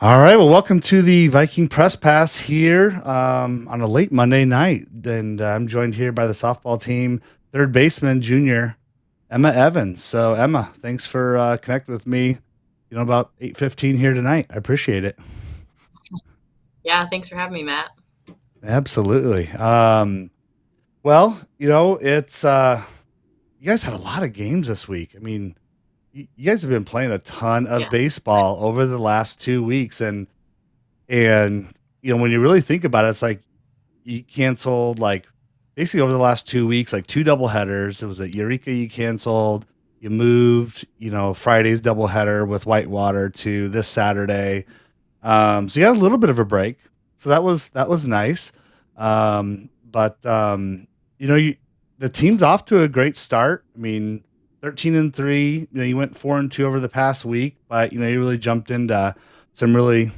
All right. Well, welcome to the Viking Press Pass here on a late Monday night. And I'm joined here by the softball team, third baseman, junior Emma Evans. So, Emma, thanks for connecting with me, about 8:15 here tonight. I appreciate it. Yeah, thanks for having me, Matt. Absolutely. Well, it's you guys had a lot of games this week. I mean, you guys have been playing a ton of Yeah, baseball over the last 2 weeks, and when you really think about it, it's like you canceled like basically over the last 2 weeks, like two doubleheaders. It was at Eureka you canceled. You moved, Friday's doubleheader with Whitewater to this Saturday. So you had a little bit of a break. So that was nice. But the team's off to a great start. I mean, 13-3. You went 4-2 over the past week, but you really jumped into some really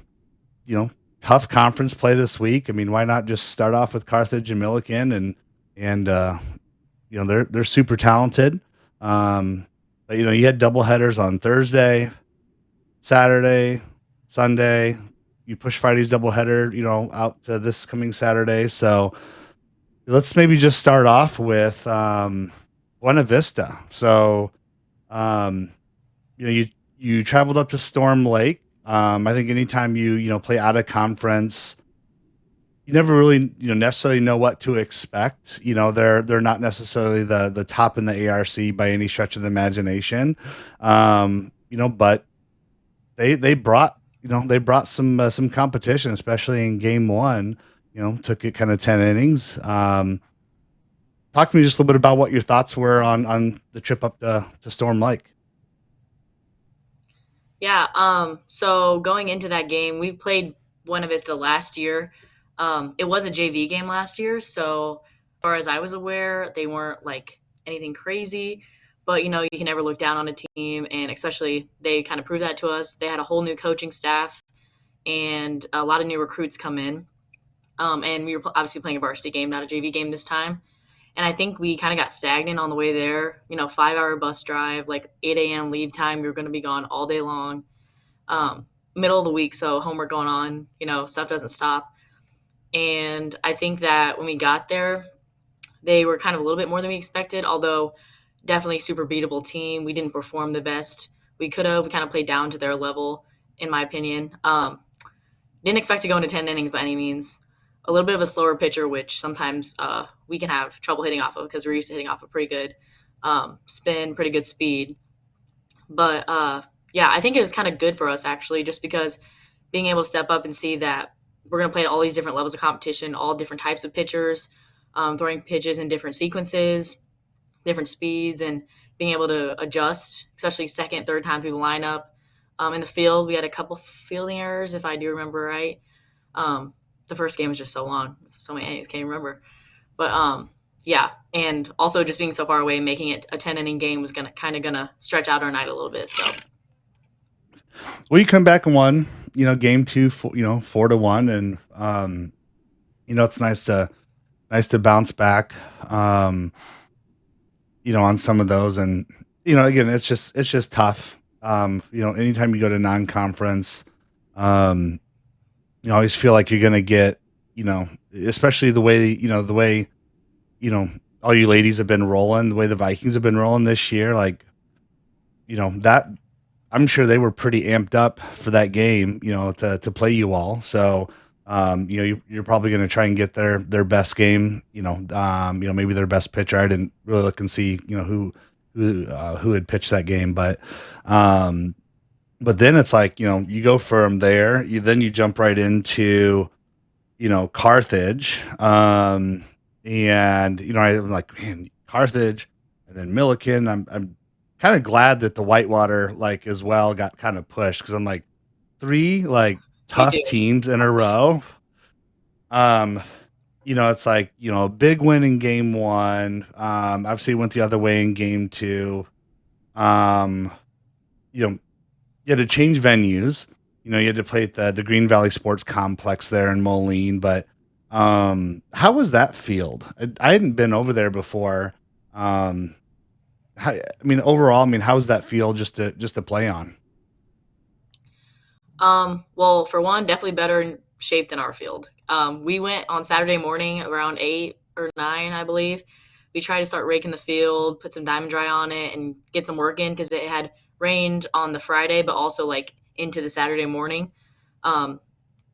you know, tough conference play this week. I mean, why not just start off with Carthage and Millikin and they're super talented. But you had double headers on Thursday, Saturday, Sunday. You push Friday's doubleheader, out to this coming Saturday. So let's maybe just start off with Buena Vista. So um, you traveled up to Storm Lake. I think anytime you play out of conference, you never really necessarily know what to expect. They're not necessarily the top in the ARC by any stretch of the imagination. But they brought some competition, especially in game one. Took it kind of 10 innings. Talk to me just a little bit about what your thoughts were on the trip up to Storm Lake. yeah. So going into that game, we played Buena Vista last year. It was a JV game last year, so as far as I was aware, they weren't like anything crazy. But you can never look down on a team, and especially they kind of proved that to us. They had a whole new coaching staff and a lot of new recruits come in. And we were obviously playing a varsity game, not a JV game this time. And I think we kind of got stagnant on the way there. 5 hour bus drive, like 8 a.m. leave time. We were going to be gone all day long. Middle of the week, so homework going on. Stuff doesn't stop. And I think that when we got there, they were kind of a little bit more than we expected. Although definitely super beatable team. We didn't perform the best we could have. We kind of played down to their level, in my opinion. Didn't expect to go into 10 innings by any means. A little bit of a slower pitcher, which sometimes we can have trouble hitting off of because we're used to hitting off a pretty good spin, pretty good speed. But yeah, I think it was kind of good for us actually, just because being able to step up and see that we're going to play at all these different levels of competition, all different types of pitchers, throwing pitches in different sequences, different speeds, and being able to adjust, especially second, third time through the lineup. In the field, we had a couple fielding errors, if I do remember right. The first game was just so long, so many innings, can't even remember. But yeah, and also just being so far away, making it a 10 inning game was gonna stretch out our night a little bit. So Well, you come back and won, game two, 4-1, and it's nice to bounce back, on some of those, and again, it's just tough. Anytime you go to non-conference, um, you always feel like you're gonna get, you know, especially the way all you ladies have been rolling, the way the Vikings have been rolling this year, like that I'm sure they were pretty amped up for that game, to play you all. So, you're probably going to try and get their best game, maybe their best pitcher. I didn't really look and see, who had pitched that game, um, but then it's like, you go from there, then you jump right into, Carthage, and I'm like, man, Carthage, and then Millikin. I'm kind of glad that the Whitewater like as well got kind of pushed because I'm like three like me tough too. teams in a row. Um, it's like a big win in game one. Obviously went the other way in game two. Um, you know, you had to change venues. You had to play at the Green Valley Sports Complex there in Moline. But how was that field? I hadn't been over there before. Um, overall, how was that field just to play on? Well, for one, definitely better in shape than our field. We went on Saturday morning around 8 or 9, I believe. We tried to start raking the field, put some diamond dry on it, and get some work in because it had rained on the Friday, but also like into the Saturday morning. Um,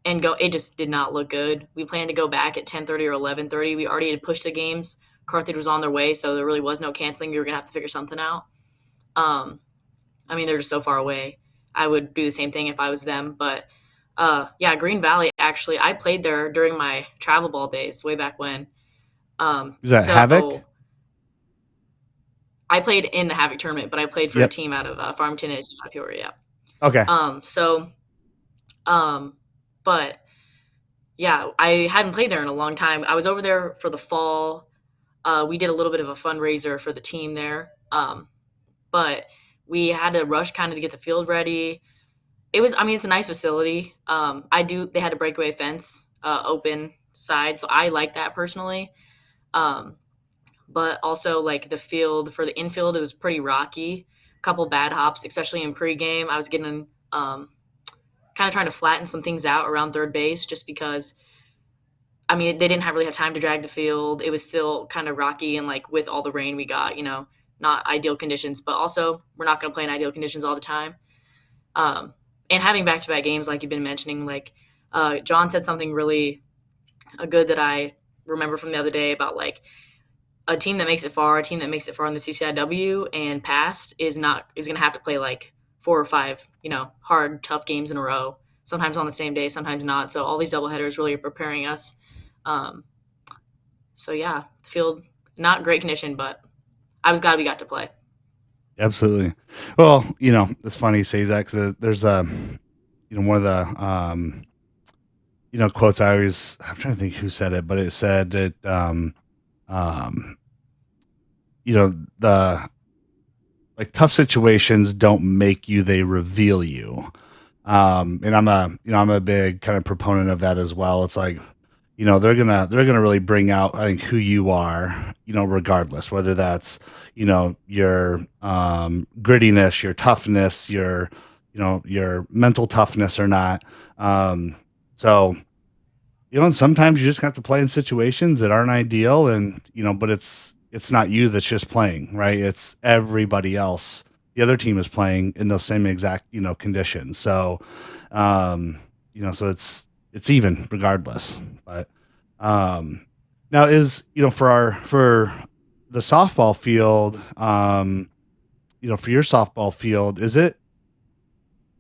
and go, it just did not look good. We planned to go back at 10:30 or 11:30. We already had pushed the games. Carthage was on their way, so there really was no canceling. We were gonna have to figure something out. Um, I mean, they're just so far away. I would do the same thing if I was them. But yeah, Green Valley, actually, I played there during my travel ball days way back when. Is that Havoc? So I played in the Havoc tournament, but I played for a Yep. team out of Farmington and a team out of Peoria. Okay. So, um, but yeah, I hadn't played there in a long time. I was over there for the fall. We did a little bit of a fundraiser for the team there. But we had to rush kind of to get the field ready. It was, I mean, it's a nice facility. They had a breakaway fence, open side, so I like that personally. Um, but also like the field for the infield, it was pretty rocky. A couple bad hops, especially in pregame. I was getting kind of trying to flatten some things out around third base, just because. I mean, they didn't really have time to drag the field. It was still kind of rocky, and like with all the rain we got, not ideal conditions. But also, we're not going to play in ideal conditions all the time. Um, and having back to back games, like you've been mentioning, like John said something really good that I remember from the other day about like a team that makes it far, a team that makes it far in the CCIW and past is going to have to play like 4 or 5, hard, tough games in a row. Sometimes on the same day, sometimes not. So all these doubleheaders really are preparing us. Um, so yeah, the field not great condition, but I was glad we got to play. Absolutely. Well, it's funny you say that because there's one of the quotes I'm trying to think who said it, but it said that um, the like tough situations don't make you, they reveal you. And I'm a big kind of proponent of that as well. It's like, they're gonna really bring out, I think, who you are, regardless, whether that's, your grittiness, your toughness, your mental toughness or not. So, and sometimes you just have to play in situations that aren't ideal, and but it's not you that's just playing, right? It's everybody else. The other team is playing in those same exact, conditions. So, so it's even regardless. But now is, for the softball field, for your softball field, is it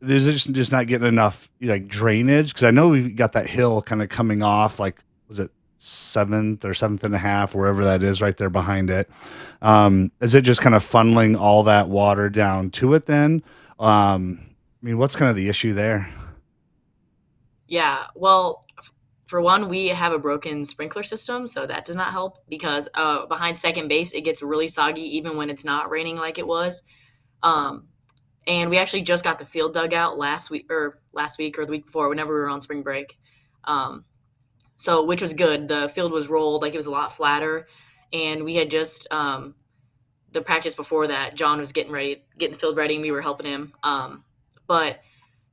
just not getting enough like drainage? Because I know we've got that hill kind of coming off, like, was it seventh and a half, wherever that is, right there behind it. Is it just kind of funneling all that water down to it then? I mean, what's kind of the issue there? Yeah, well, for one, we have a broken sprinkler system, so that does not help because behind second base, it gets really soggy even when it's not raining like it was. Um, and we actually just got the field dug out last week or the week before, whenever we were on spring break. Um, so which was good. The field was rolled, like it was a lot flatter, and we had just the practice before that. John was getting the field ready, and we were helping him. But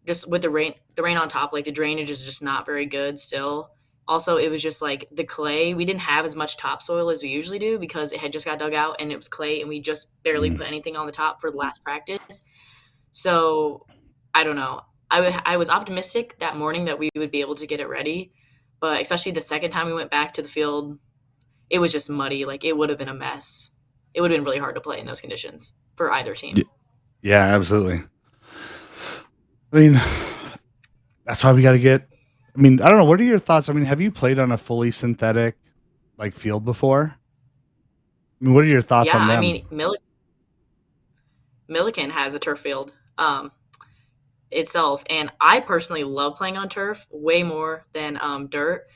just with the rain on top, like the drainage is just not very good still. Also, it was just like the clay. We didn't have as much topsoil as we usually do because it had just got dug out and it was clay, and we just barely Mm. put anything on the top for the last practice. So I don't know. I was optimistic that morning that we would be able to get it ready, but especially the second time we went back to the field, it was just muddy. Like it would have been a mess. It would have been really hard to play in those conditions for either team. Y- Yeah, absolutely. I mean, that's why we got to get. I mean, I don't know. What are your thoughts? I mean, have you played on a fully synthetic like field before? I mean, what are your thoughts Yeah, on I them? mean, Millikin has a turf field itself, and I personally love playing on turf way more than dirt.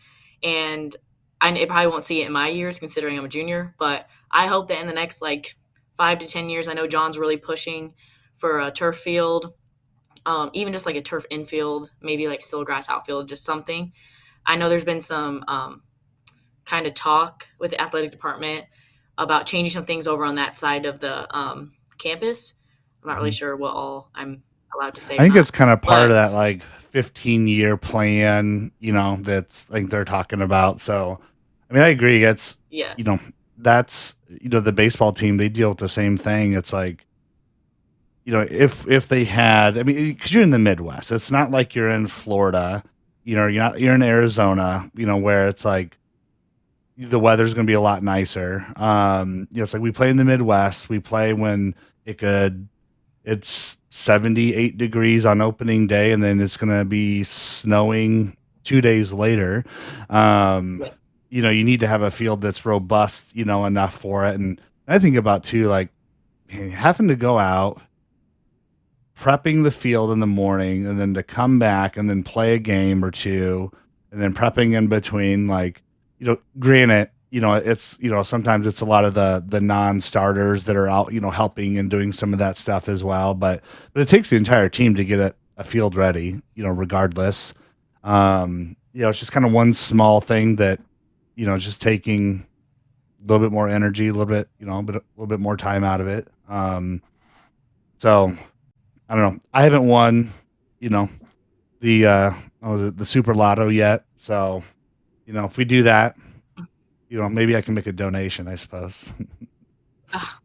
And it probably won't see it in my years, considering I'm a junior. But I hope that in the next like 5 to 10 years, I know John's really pushing for a turf field, even just like a turf infield, maybe like still grass outfield, just something. I know there's been some kind of talk with the athletic department about changing some things over on that side of the campus. I'm not really Mhm. sure what all I'm. allowed to say I or think not. it's kind of part But of that like 15-year plan, that's like they're talking about. So, I mean, I agree. It's, you yes, know, that's, the baseball team, they deal with the same thing. It's like, if they had, I mean, because you're in the Midwest, it's not like you're in Florida, you're in Arizona, where it's like the weather's going to be a lot nicer. It's like we play in the Midwest. We play when it could it's 78 degrees on opening day, and then it's going to be snowing 2 days later. Um, yeah, you need to have a field that's robust, enough for it. And I think about too, like having to go out, prepping the field in the morning, and then to come back and then play a game or two, and then prepping in between. Like, granted, it's sometimes it's a lot of the non-starters that are out, helping and doing some of that stuff as well. But it takes the entire team to get a field ready, regardless. It's just kind of one small thing that, it's just taking a little bit more energy, a little bit, a little bit more time out of it. So I don't know. I haven't won, you know, the Super Lotto yet. So, if we do that, maybe I can make a donation, I suppose. ah,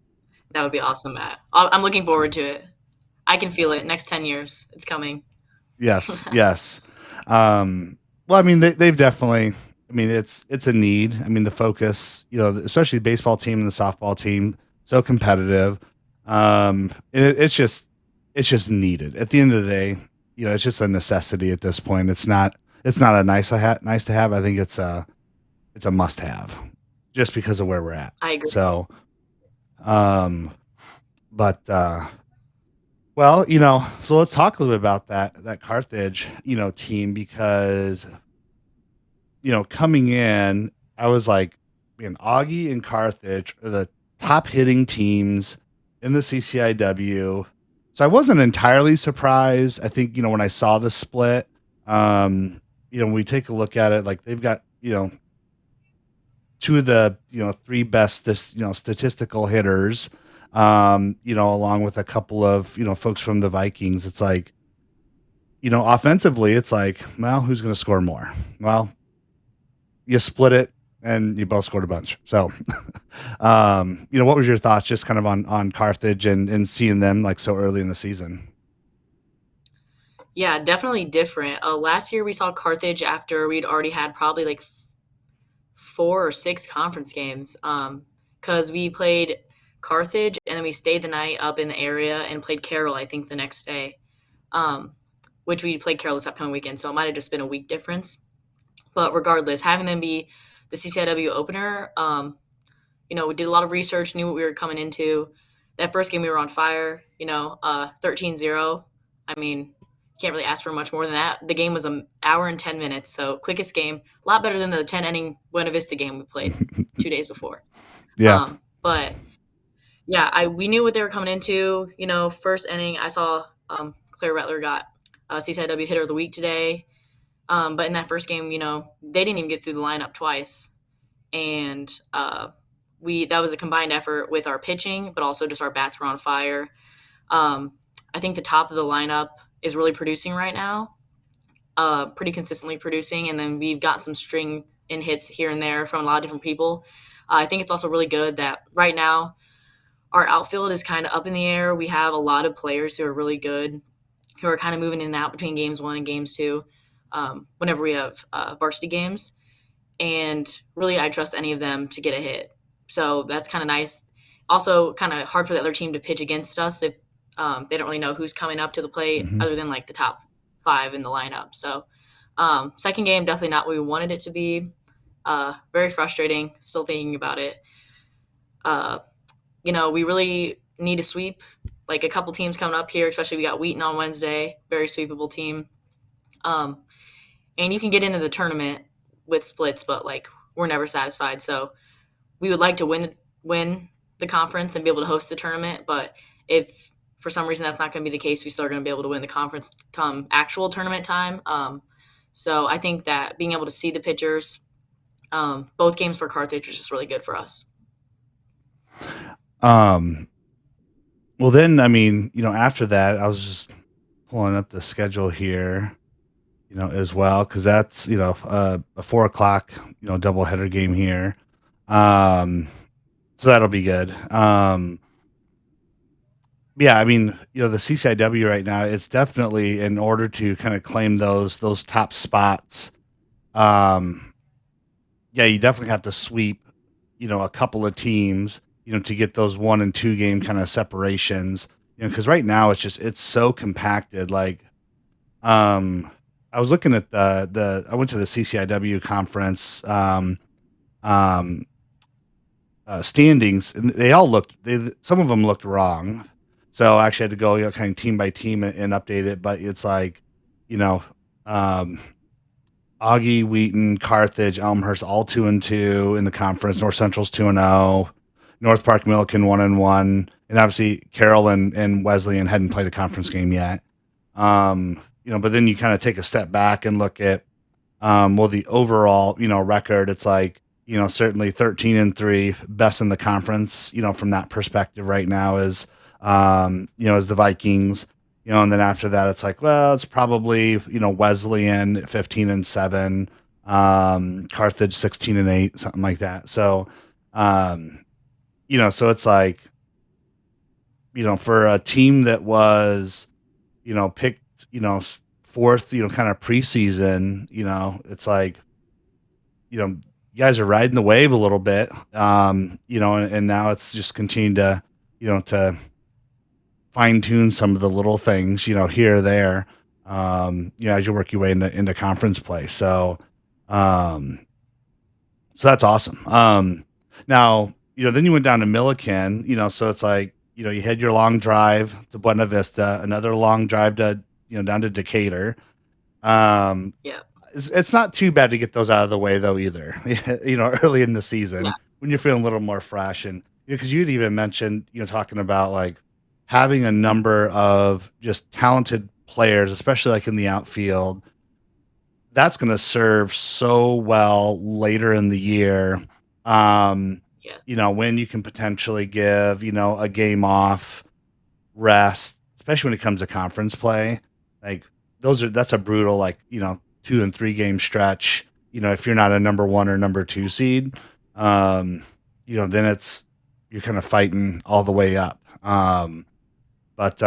that would be awesome, Matt. I'm looking forward to it. I can feel it. Next 10 years, it's coming. Yes, yes. Well, I mean, they've definitely. I mean, it's a need. I mean, the focus, especially the baseball team and the softball team, so competitive. It's just needed. At the end of the day, it's just a necessity at this point. It's not a nice to have. I think it's a must have, just because of where we're at. I agree. So, um, but well, so let's talk a little bit about that Carthage, team, because coming in, I was like, man, Augie and Carthage are the top hitting teams in the CCIW. So I wasn't entirely surprised. I think, when I saw the split, when we take a look at it, like they've got, two of the, three best, statistical hitters, along with a couple of, folks from the Vikings. It's like, offensively, it's like, well, who's going to score more? Well, you split it and you both scored a bunch. So, what was your thoughts just kind of on Carthage and seeing them like so early in the season? Yeah, definitely different. Last year we saw Carthage after we'd already had probably like 4 or 6 conference games. Because we played Carthage and then we stayed the night up in the area and played Carroll, I think, the next day. Um, which we played Carroll this upcoming weekend, so it might have just been a week difference. But regardless, having them be the CCIW opener, we did a lot of research, knew what we were coming into. That first game we were on fire, 13-0. I mean, can't really ask for much more than that. The game was an hour and 10 minutes, so quickest game, a lot better than the 10 inning Buena Vista game we played 2 days before. Yeah. But yeah, we knew what they were coming into. First inning, I saw Claire Rettler got CCIW hitter of the week today. But in that first game, they didn't even get through the lineup twice, and that was a combined effort with our pitching, but also just our bats were on fire. I think the top of the lineup is really producing right now, pretty consistently producing, and then we've got some string in hits here and there from a lot of different people. I think it's also really good that right now our outfield is kind of up in the air. We have a lot of players who are really good, who are kind of moving in and out between games 1 and games 2, whenever we have varsity games. And really, I trust any of them to get a hit. So that's kind of nice. Also, kind of hard for the other team to pitch against us if they don't really know who's coming up to the plate Hmm. other than like the top 5 in the lineup. So, second game, definitely not what we wanted it to be. Very frustrating, still thinking about it. Uh, we really need to sweep. Like a couple teams coming up here, especially we got Wheaton on Wednesday, very sweepable team. Um, and you can get into the tournament with splits, but like we're never satisfied. So we would like to win the conference and be able to host the tournament. But if for some reason that's not going to be the case, we still are going to be able to win the conference come actual tournament time. So I think that being able to see the pitchers, both games for Carthage was just really good for us. Um, well then, I mean, after that, pulling up the schedule here, as well, because that's a 4 o'clock doubleheader game here. Um, so that'll be good. Yeah, I mean, the CCIW right now, it's definitely in order to kind of claim those top spots. Um, yeah, you definitely have to sweep, a couple of teams, to get those 1 and 2 game kind of separations. Because right now it's so compacted. Like, um, I was looking at I went to the CCIW conference um, standings, and some of them looked wrong. So I actually had to go, kind of team by team and update it. But it's like, you know, um, Augie, Wheaton, Carthage, Elmhurst, all 2-2 in the conference. North Central's 2-0. North Park, Millikin 1-1, and obviously Carroll and Wesleyan hadn't played a conference game yet. But then you kind of take a step back and look at the overall record. It's like certainly 13-3, best in the conference. From that perspective, right now is the Vikings. And then after that, it's like, well, it's probably Wesleyan 15-7, Carthage 16-8, something like that. So, so it's like, for a team that was, picked, fourth, kind of preseason, it's like, you guys are riding the wave a little bit, and now it's just continuing to fine tune some of the little things, here or there, as you work your way into conference play. So that's awesome. Now, then you went down to Millikin, so it's like, you had your long drive to Buena Vista, another long drive to, down to Decatur. Um, Yeah. it's not too bad to get those out of the way though, either, early in the Yeah. season when you're feeling a little more fresh. And, because you'd even mentioned, talking about like having a number of just talented players, especially like in the outfield, that's going to serve so well later in the year. Um, Yeah. when you can potentially give, a game off, rest, especially when it comes to conference play. Like that's a brutal, like, 2 and 3 game stretch. If you're not a number 1 or number 2 seed, then you're kind of fighting all the way up. But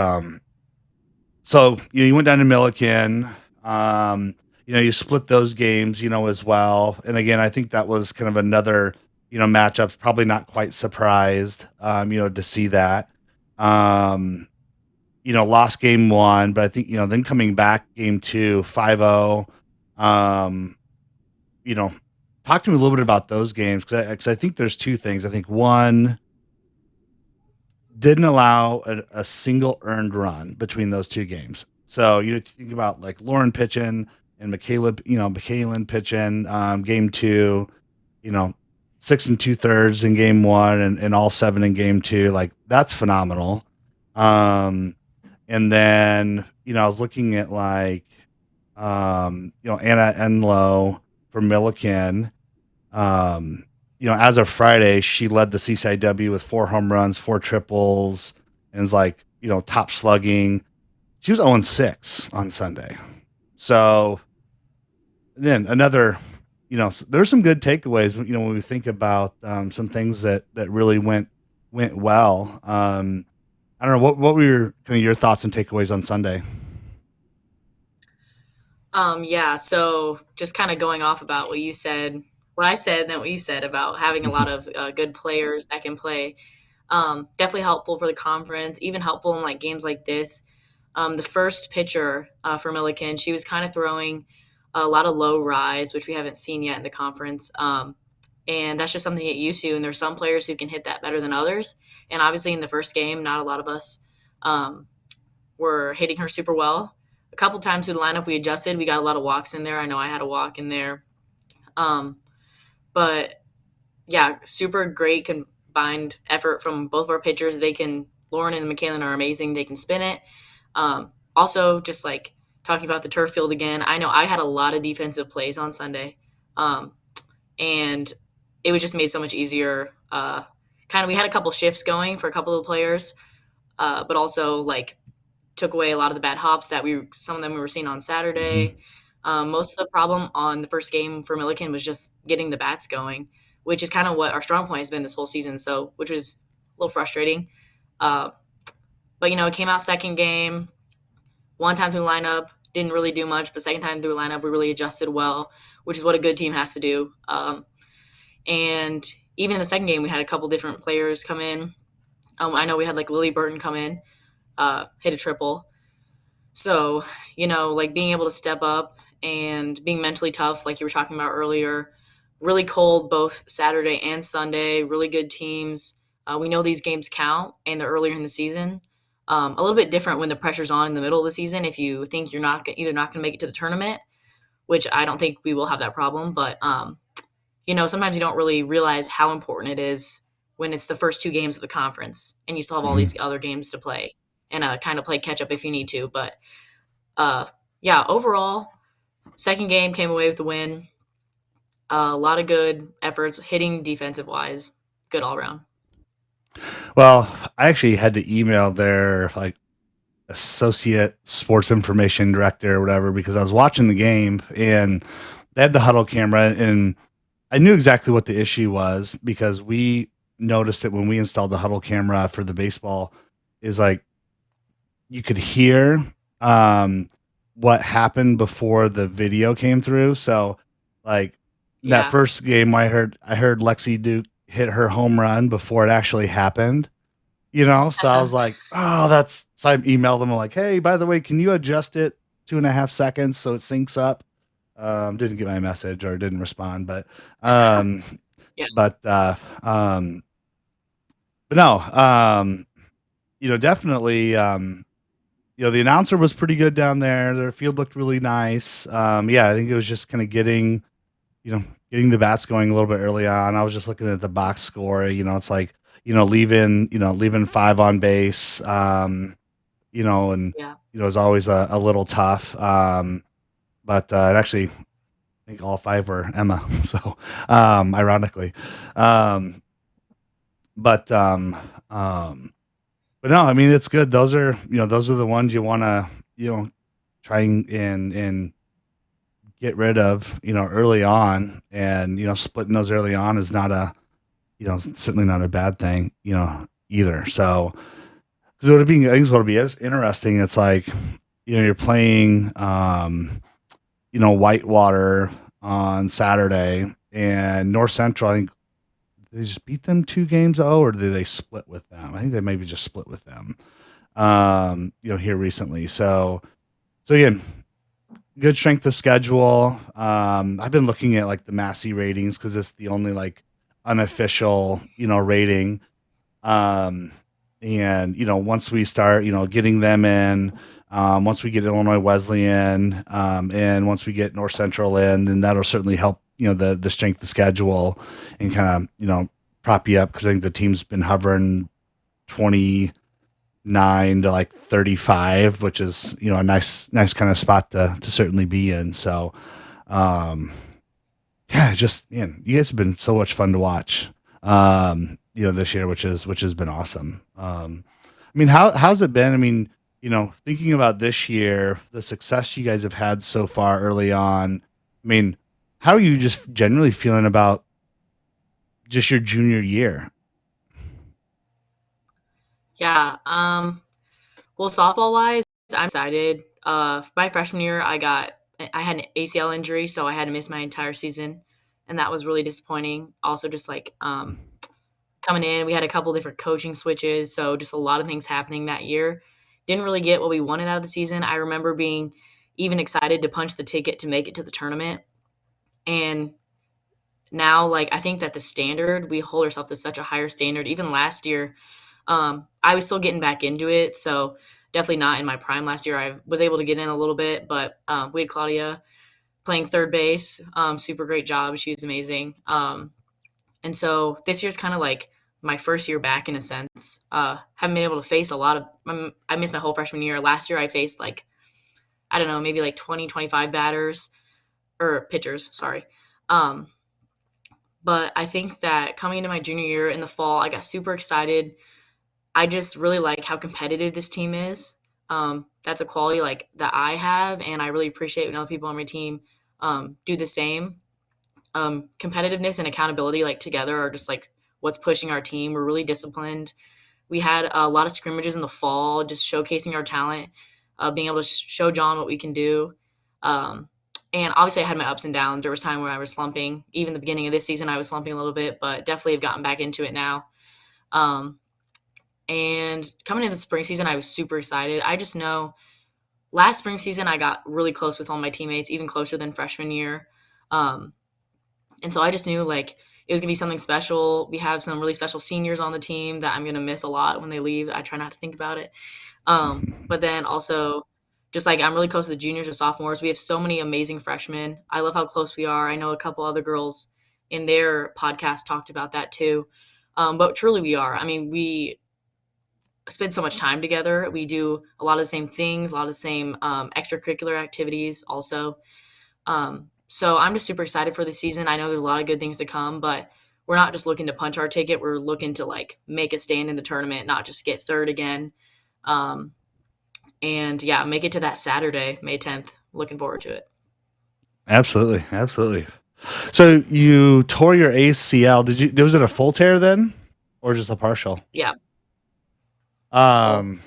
So you went down to Millikin. You split those games, as well. And again, I think that was kind of another, matchup. Probably not quite surprised, to see that. Um, lost game 1, but I think, then coming back game 2, 5-0. Um, you know, talk to me a little bit about those games, because I think there's 2 things. I think one, didn't allow a single earned run between those 2 games. So you think about like Lauren pitching and Michaela pitching, game 2, you know, 6 2/3 in game 1, and all 7 in game 2. Like, that's phenomenal. Um, and then, I was looking at like, Anna Enlow from Millikin. Um, as of Friday, she led the CCIW with 4 home runs, 4 triples, and is like, top slugging. She was 0-6 on Sunday. So then another, there's some good takeaways, when we think about some things that really went well. I don't know, what were your thoughts and takeaways on Sunday? Yeah, so just kind of going off about what I said, and then what you said about having a lot of good players that can play. Definitely helpful for the conference, even helpful in like games like this. The first pitcher for Milliken, she was kind of throwing a lot of low rise, which we haven't seen yet in the conference. And that's just something to get used to. And there's some players who can hit that better than others. And obviously, in the first game, not a lot of us um, were hitting her super well. A couple times through the lineup, we adjusted. We got a lot of walks in there. I know I had a walk in there. Um, but yeah, super great combined effort from both of our pitchers. Lauren and McKaylin are amazing. They can spin it. Also, just like talking about the turf field again, I know I had a lot of defensive plays on Sunday. Um, and it was just made so much easier. We had a couple shifts going for a couple of players, but also like took away a lot of the bad hops that some of them we were seeing on Mhm. Saturday. Most of the problem on the first game for Millikin was just getting the bats going, which is kind of what our strong point has been this whole season. So, which was a little frustrating. Uh, but it came out second game, one time through lineup, didn't really do much, but second time through lineup, we really adjusted well, which is what a good team has to do. And even in the second game, we had a couple different players come in. I know we had like Lily Burton come in, hit a triple. So, like being able to step up and being mentally tough, like you were talking about earlier, really cold both Saturday and Sunday, really good teams. We know these games count and they're earlier in the season. A little bit different when the pressure's on in the middle of the season. If you think you're either not going to make it to the tournament, which I don't think we will have that problem, but sometimes you don't really realize how important it is when it's the first two games of the conference and you still have all Mhm. these other games to play and kind of play catch up if you need to. But uh, yeah, overall, second game came away with the win. A lot of good efforts, hitting defensive wise, good all around. Well, I actually had to email their like associate sports information director or whatever because I was watching the game and they had the huddle camera and I knew exactly what the issue was because we noticed it when we installed the huddle camera for the baseball is like you could hear um what happened before the video came through. So like that Yeah. first game I heard Lexi Duke hit her home run before it actually happened. So I was like, oh, so I emailed them. I'm like, hey, by the way, can you adjust it 2.5 seconds so it syncs up? Didn't get my message or didn't respond, um, Yeah. but, but no, definitely, the announcer was pretty good down there. Their field looked really nice. Yeah, I think it was just kind of getting the bats going a little bit early on. I was just looking at the box score. It's like leaving five on base. And Yeah. it's always a little tough. But it actually, I think all five were Emma. So, ironically, um, but um, but no, I mean it's good. Those are the ones you want to try and get rid of early on, and splitting those early on is not a certainly not a bad thing either. So because I think what would be as interesting. It's like you're playing Whitewater on Saturday and North Central. I think they just beat them 2 games, or did they split with them? I think they maybe just split with them. Here recently. So again, good strength of schedule. I've been looking at like the Massey ratings because it's the only like unofficial rating. Um, and once we start getting them in, once we get Illinois Wesleyan, and once we get North Central in, then that'll certainly help the strength of schedule and kind of prop you up because I think the team's been hovering 29 to like 35, which is a nice kind of spot to certainly be in. So um yeah, just man, you guys have been so much fun to watch. This year, which has been awesome. I mean, how's it been? I mean, thinking about this year, the success you guys have had so far early on. I mean, how are you just generally feeling about just your junior year? Yeah. Well, softball wise, I'm excited. My freshman year, I had an ACL injury, so I had to miss my entire season, and that was really disappointing. Also, just like coming in, we had a couple different coaching switches, so just a lot of things happening that year. Didn't really get what we wanted out of the season. I remember being even excited to punch the ticket to make it to the tournament, and now, like, I think that the standard we hold ourselves to such a higher standard. Even last year, I was still getting back into it, so definitely not in my prime last year. I was able to get in a little bit, but we had Claudia playing third base. Super great job. She was amazing. And so this year's kind of like my first year back in a sense. Haven't been able to face a lot of. I missed my whole freshman year. Last year I faced like I don't know, maybe like 20, 25 batters or pitchers. Sorry. Um, but I think that coming into my junior year in the fall, I got super excited. I just really like how competitive this team is. That's a quality like that I have, and I really appreciate when other people on my team do the same. Competitiveness and accountability, like together, are just like what's pushing our team. We're really disciplined. We had a lot of scrimmages in the fall, just showcasing our talent, being able to show John what we can do. Um, and obviously, I had my ups and downs. There was time where I was slumping. Even the beginning of this season, I was slumping a little bit, but definitely have gotten back into it now. Um, and coming into the spring season, I was super excited. I just know last spring season, I got really close with all my teammates, even closer than freshman year. Um, and so I just knew like it was gonna be something special. We have some really special seniors on the team that I'm gonna miss a lot when they leave. I try not to think about it. But then also, just like I'm really close to the juniors and sophomores. We have so many amazing freshmen. I love how close we are. I know a couple other girls in their podcast talked about that too. But truly, we are. I mean, we spend so much time together. We do a lot of the same things, a lot of the same extracurricular activities also. So I'm just super excited for the season. I know there's a lot of good things to come, but we're not just looking to punch our ticket. We're looking to like make a stand in the tournament, not just get third again. Um, and yeah, make it to that Saturday, May 10th. Looking forward to it. Absolutely, absolutely. So you tore your ACL. Did you? Was it a full tear then, or just a partial? Yeah, full. Um,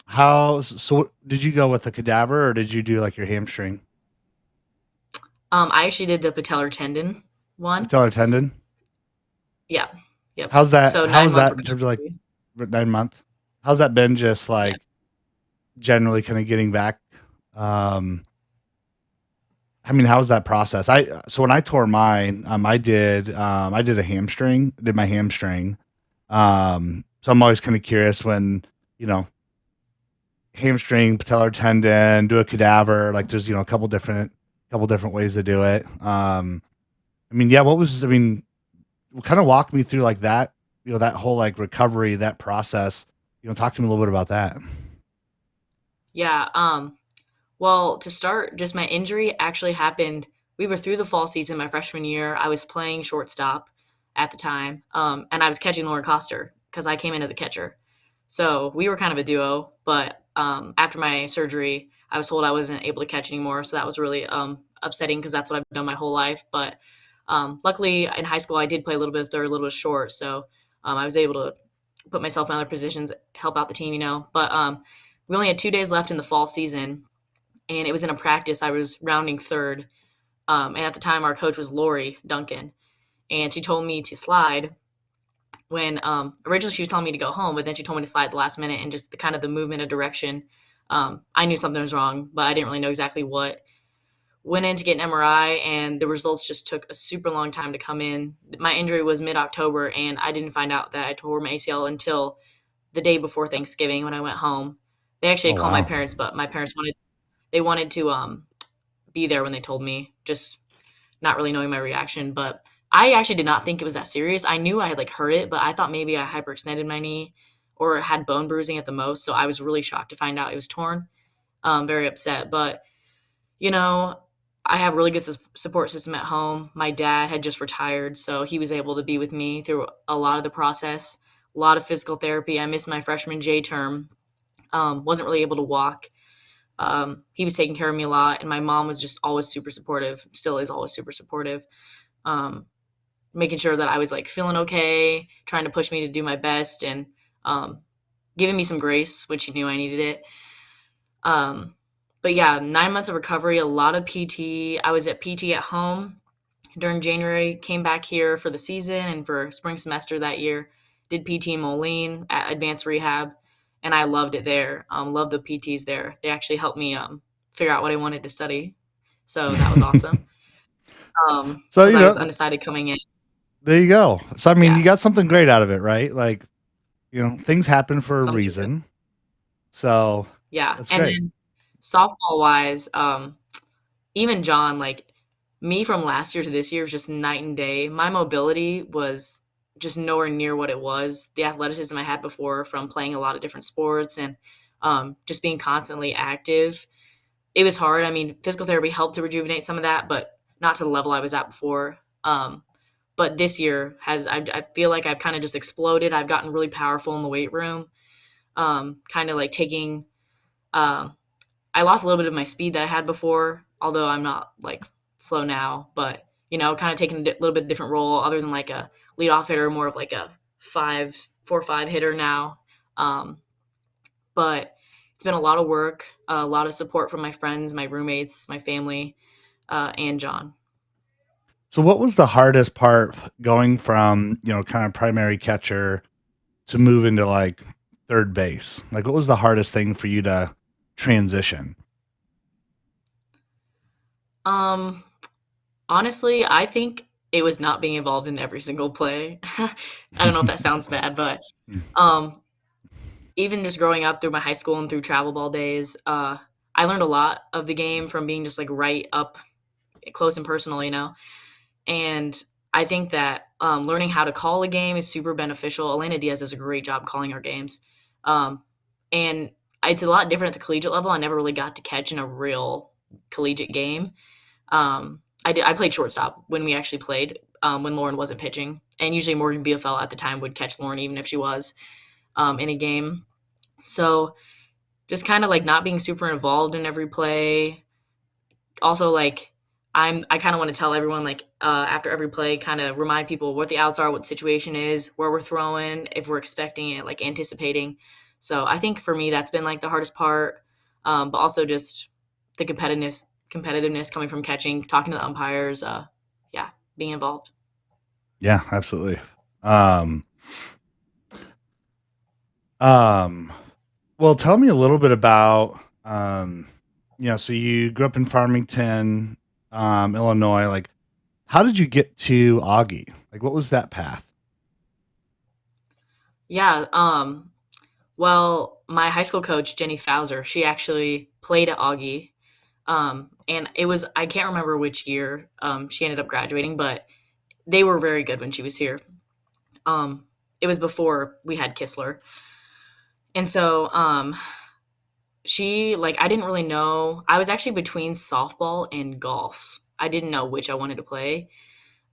how? So did you go with a cadaver, or did you do like your hamstring, I actually did the patellar tendon one. patellar tendon? Yeah, yep. How's that? So How's 9 month that in terms of like recovery. 9 month? How's that been? Just Yeah. like generally kind of getting back. Um, I mean, how was that process? So when I tore mine, I did a hamstring, did my hamstring. So I'm always kind of curious when you know hamstring, patellar tendon, do a cadaver. Like there's a couple different ways to do it. I mean, yeah, kind of walk me through like that, that whole like recovery, that process. Talk to me a little bit about that. Yeah. Well, to start, just my injury actually happened. We were through the fall season my freshman year. I was playing shortstop at the time, and I was catching Lauren Coster because I came in as a catcher. So we were kind of a duo. But after my surgery, I was told I wasn't able to catch anymore. So that was really upsetting because that's what I've done my whole life. But luckily, in high school, I did play a little bit of third, a little bit short. So I was able to put myself in other positions, help out the team. But we only had 2 days left in the fall season, and it was in a practice. I was rounding third, and at the time, our coach was Lori Duncan, and she told me to slide. When originally she was telling me to go home, but then she told me to slide at the last minute, and just the kind of the movement of direction. I knew something was wrong, but I didn't really know exactly what. Went in to get an MRI, and the results just took a super long time to come in. My injury was mid October, and I didn't find out that I tore my ACL until the day before Thanksgiving when I went home. They actually Oh called my wow. parents, but my parents wanted to be there when they told me, just not really knowing my reaction. But I actually did not think it was that serious. I knew I had like hurt it, but I thought maybe I hyperextended my knee or had bone bruising at the most. So I was really shocked to find out it was torn. Very upset. But, you know, I have really good support system at home. My dad had just retired, so he was able to be with me through a lot of the process, a lot of physical therapy. I missed my freshman J term, wasn't really able to walk. He was taking care of me a lot, and my mom was just always super supportive. Still is always super supportive. Um, Making sure that I was like feeling okay, trying to push me to do my best, and um, giving me some grace when she knew I needed it. Um, but yeah, 9 months of recovery, a lot of PT. I was at PT at home during January, came back here for the season and for spring semester that year. Did PT in Moline at advanced rehab, and I loved it there. Loved the PTs there. They actually helped me figure out what I wanted to study, so that was awesome. So Because I was undecided coming in. there you go. So I mean, Yeah, you got something great out of it, right? Like things happen for a something good. reason. So Yeah, that's and great. then softball wise, even John, like me from last year to this year was just night and day. My mobility was just nowhere near what it was. The athleticism I had before from playing a lot of different sports and just being constantly active, it was hard. I mean, physical therapy helped to rejuvenate some of that, but not to the level I was at before. But this year I feel like I've kind of just exploded. I've gotten really powerful in the weight room, kind of like taking Um, I lost a little bit of my speed that I had before, although I'm not like slow now, but kind of taking a little bit different role other than like a leadoff hitter, more of like a 4 or 5 hitter now. Um, but it's been a lot of work, a lot of support from my friends, my roommates, my family, and John. So what was the hardest part going from, kind of primary catcher to move into like third base? Like what was the hardest thing for you to transition? Um, Honestly, I think it was not being involved in every single play. I don't know if that sounds bad, but um, even just growing up through my high school and through travel ball days, I learned a lot of the game from being just like right up close and personal. And I think that learning how to call a game is super beneficial. Elena Diaz does a great job calling our games. Um, and it's a lot different at the collegiate level. I never really got to catch in a real collegiate game. I played shortstop when we actually played, when Lauren wasn't pitching. And usually Morgan BFL at the time would catch Lauren even if she was in a game. So just kind of like not being super involved in every play. Also, like I kind of want to tell everyone like after every play, kind of remind people what the outs are, what the situation is, where we're throwing, if we're expecting it, like anticipating. So I think for me that's been like the hardest part, but also just the competitiveness coming from catching, talking to the umpires, yeah, being involved. Yeah, absolutely. Um, um, well, tell me a little bit about, so you grew up in Farmington, Illinois. Like, how did you get to Augie? Like, what was that path? Yeah. Well, my high school coach Jenny Fauser, she actually played at Augie. And it was I can't remember which year she ended up graduating, but they were very good when she was here. Um, it was before we had Kistler, and so she like I didn't really know. I was actually between softball and golf. I didn't know which I wanted to play.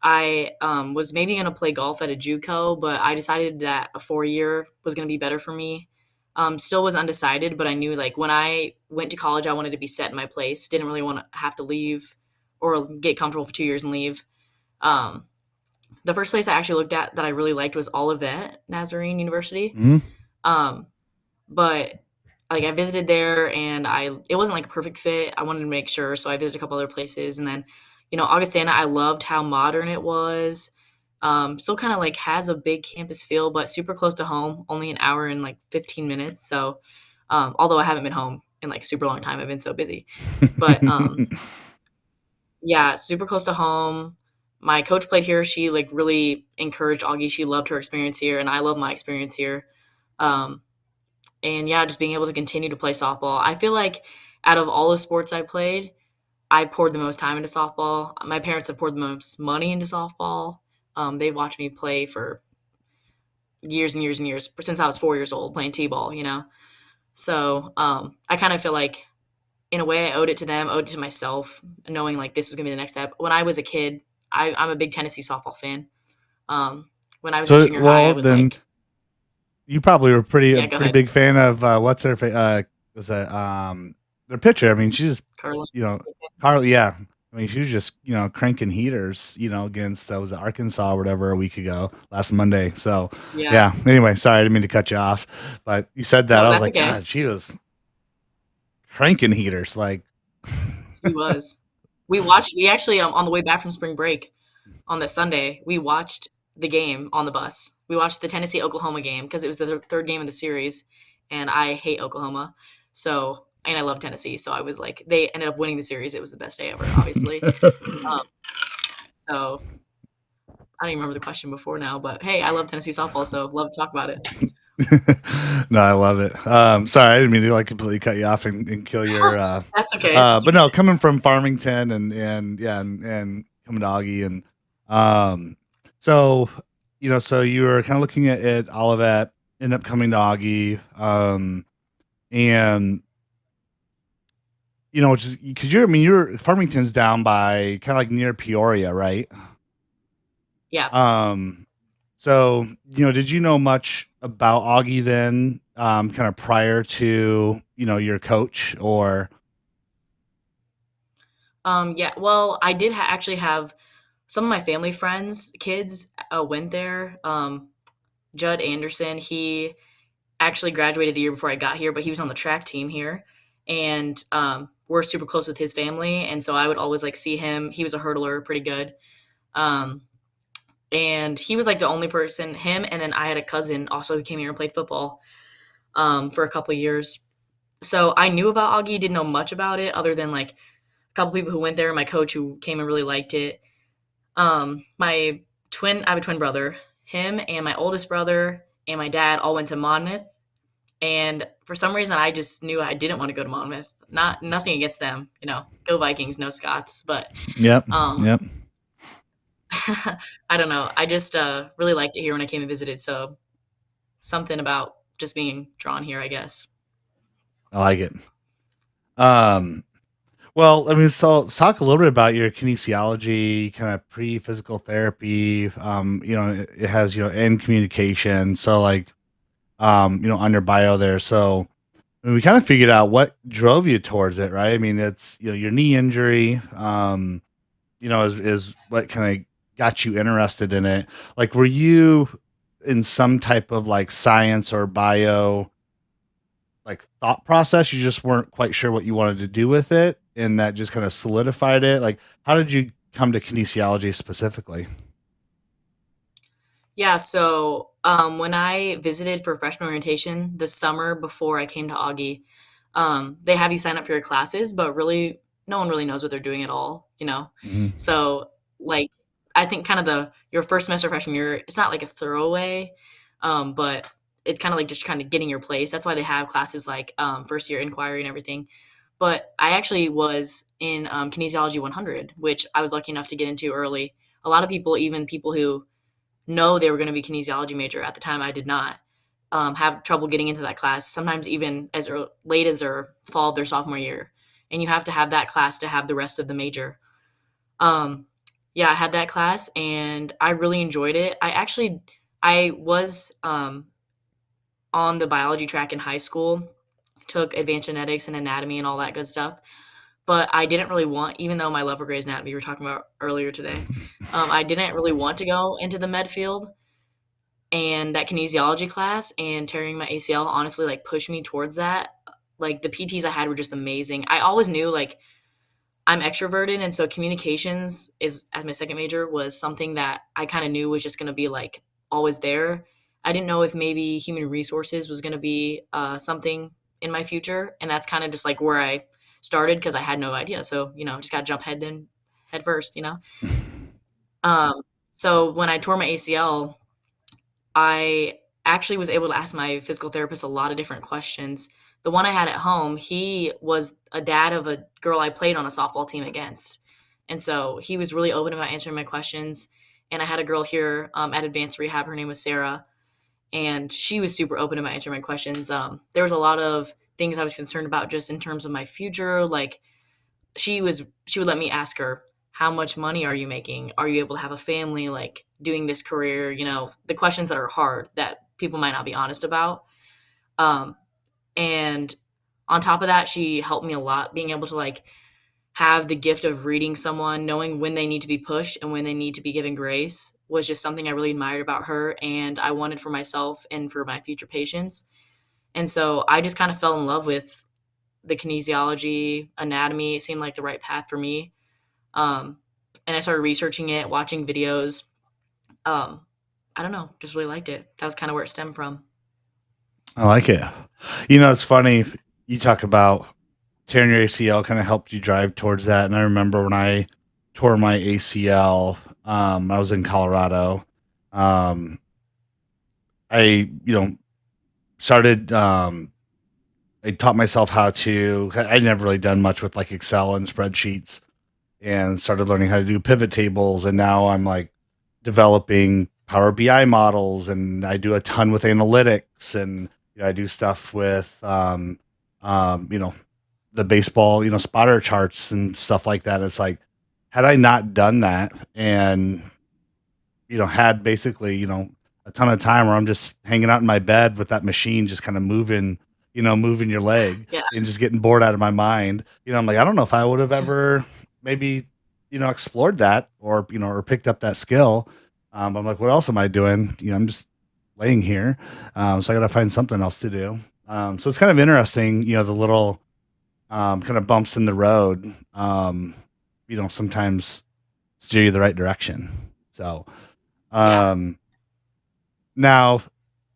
I was maybe going to play golf at a JUCO, but I decided that a 4 year was going to be better for me. Still was undecided, but I knew like when I went to college, I wanted to be set in my place. Didn't really want to have to leave or get comfortable for 2 years and leave. Um, the first place I actually looked at that I really liked was Olivet Nazarene University. Mhm. Um, but like I visited there and it wasn't like a perfect fit. I wanted to make sure, so I visited a couple other places, and then Augustana, I loved how modern it was. Still kind of like has a big campus feel, but super close to home, only an hour and like 15 minutes. So, although I haven't been home in like a super long time, I've been so busy. But yeah, super close to home. My coach played here. She like really encouraged Augie. She loved her experience here, and I love my experience here. Um, and yeah, just being able to continue to play softball. I feel like out of all the sports I played, I poured the most time into softball. My parents have poured the most money into softball. They've watched me play for years and years and years since I was 4 years old playing t-ball. So I kind of feel like in a way I owed it to them, owed it to myself, knowing like this was gonna be the next step. When I was a kid, I'm a big Tennessee softball fan. When I was in So, junior high, I well, would then like, you probably were a yeah, go pretty ahead, big fan of what's her was that their pitcher. I mean, she's Carlin. you know Carly. Yeah, I mean, she was just cranking heaters. Against was it Arkansas or whatever a week ago, last Monday. So Yeah, yeah. Anyway, sorry, I didn't mean to cut you off, but you said that no, I was that's like, okay. God, she was cranking heaters. Like, She was. We actually on the way back from spring break on the Sunday, we watched the game on the bus. We watched the Tennessee Oklahoma game because it was the third game of the series, and I hate Oklahoma, so and I love Tennessee, so I was like, they ended up winning the series. It was the best day ever, obviously. Um, so I don't even remember the question before now, but hey, I love Tennessee softball, so love to talk about it. no, I love it. Sorry, I didn't mean to like completely cut you off and kill your. That's okay. That's But no, okay. coming from Farmington and yeah, and coming to Augie and um, so so you were kind of looking at Olivet, ended up coming to Augie, and which is because I mean, you're Farmington's down by kind of like near Peoria, right? Yeah. Um, so did you know much about Augie then? kind of prior to, your coach or? Yeah, well, I did actually have some of my family friends, kids, went there. Judd Anderson, he actually graduated the year before I got here, but he was on the track team here, and we're super close with his family, and so I would always like see him. He was a hurdler, pretty good, um, and he was like the only person. Him, and then I had a cousin also who came here and played football for a couple years. So I knew about Augie, didn't know much about it other than like a couple people who went there, my coach who came and really liked it. I have a twin brother. Him and my oldest brother and my dad all went to Monmouth, and for some reason, I just knew I didn't want to go to Monmouth. Not nothing against them, go Vikings, no Scots. But Yep. um, Yep. I don't know. I just really liked it here when I came and visited. So something about just being drawn here, I guess. I like it. Um, well, I mean, so let's talk a little bit about your kinesiology, kind of pre-physical therapy. It has, and communication. So like, on your bio there. So I mean, we kind of figured out what drove you towards it, right? I mean, it's, your knee injury, is what kind of got you interested in it. Like, were you in some type of like science or bio like thought process? You just weren't quite sure what you wanted to do with it, and that just kind of solidified it. Like, how did you come to kinesiology specifically? Yeah, so when I visited for freshman orientation the summer before I came to Augie, they have you sign up for your classes, but really, no one really knows what they're doing at all. Mhm. So, like, I think kind of your first semester freshman year, it's not like a throwaway, but it's kind of like just kind of getting your place. That's why they have classes like first year inquiry and everything. But I actually was in kinesiology 100, which I was lucky enough to get into early. A lot of people, even people who know they were going to be kinesiology major at the time, I did not, have trouble getting into that class, sometimes even as late as their fall of their sophomore year. And you have to have that class to have the rest of the major. Um, yeah, I had that class and I really enjoyed it. I was on the biology track in high school, took advanced genetics and anatomy and all that good stuff. But I didn't really want, even though my love for Grey's Anatomy we were talking about earlier today, I didn't really want to go into the med field, and that kinesiology class and tearing my ACL honestly like pushed me towards that. Like the PTs I had were just amazing. I always knew like I'm extroverted, and so communications is as my second major was something that I kind of knew was just going to be like always there. I didn't know if maybe human resources was going to be something in my future, and that's kind of just like where I started because I had no idea. So just got to jump head first. Um, so when I tore my ACL, I actually was able to ask my physical therapist a lot of different questions. The one I had at home, he was a dad of a girl I played on a softball team against. And so he was really open about answering my questions. And I had a girl here at Advanced Rehab. Her name was Sarah. And she was super open about answering my questions. There was a lot of things I was concerned about just in terms of my future. Like she would let me ask her, how much money are you making? Are you able to have a family, like doing this career? The questions that are hard that people might not be honest about. Um, and on top of that, she helped me a lot being able to like have the gift of reading someone, knowing when they need to be pushed and when they need to be given grace was just something I really admired about her and I wanted for myself and for my future patients. And so I just kind of fell in love with the kinesiology, anatomy. It seemed like the right path for me. Um, and I started researching it, watching videos. Um, I don't know, just really liked it. That was kind of where it stemmed from. I like it. It's funny. You talk about tearing your ACL kind of helped you drive towards that. And I remember when I tore my ACL, I was in Colorado. Um, I started, I taught myself how to, I'd never really done much with like Excel and spreadsheets, and started learning how to do pivot tables. And now I'm like developing Power BI models, and I do a ton with analytics, and I do stuff with, um, you know, the baseball, spotter charts and stuff like that. It's like, had I not done that and, had basically, a ton of time where I'm just hanging out in my bed with that machine just kind of moving, moving your leg Yeah. and just getting bored out of my mind. I'm like, I don't know if I would have ever maybe, explored that or, or picked up that skill. I'm like, what else am I doing? I'm just laying here. So I got to find something else to do. So it's kind of interesting, the little kind of bumps in the road, sometimes steer you the right direction. So, Yeah. um, now,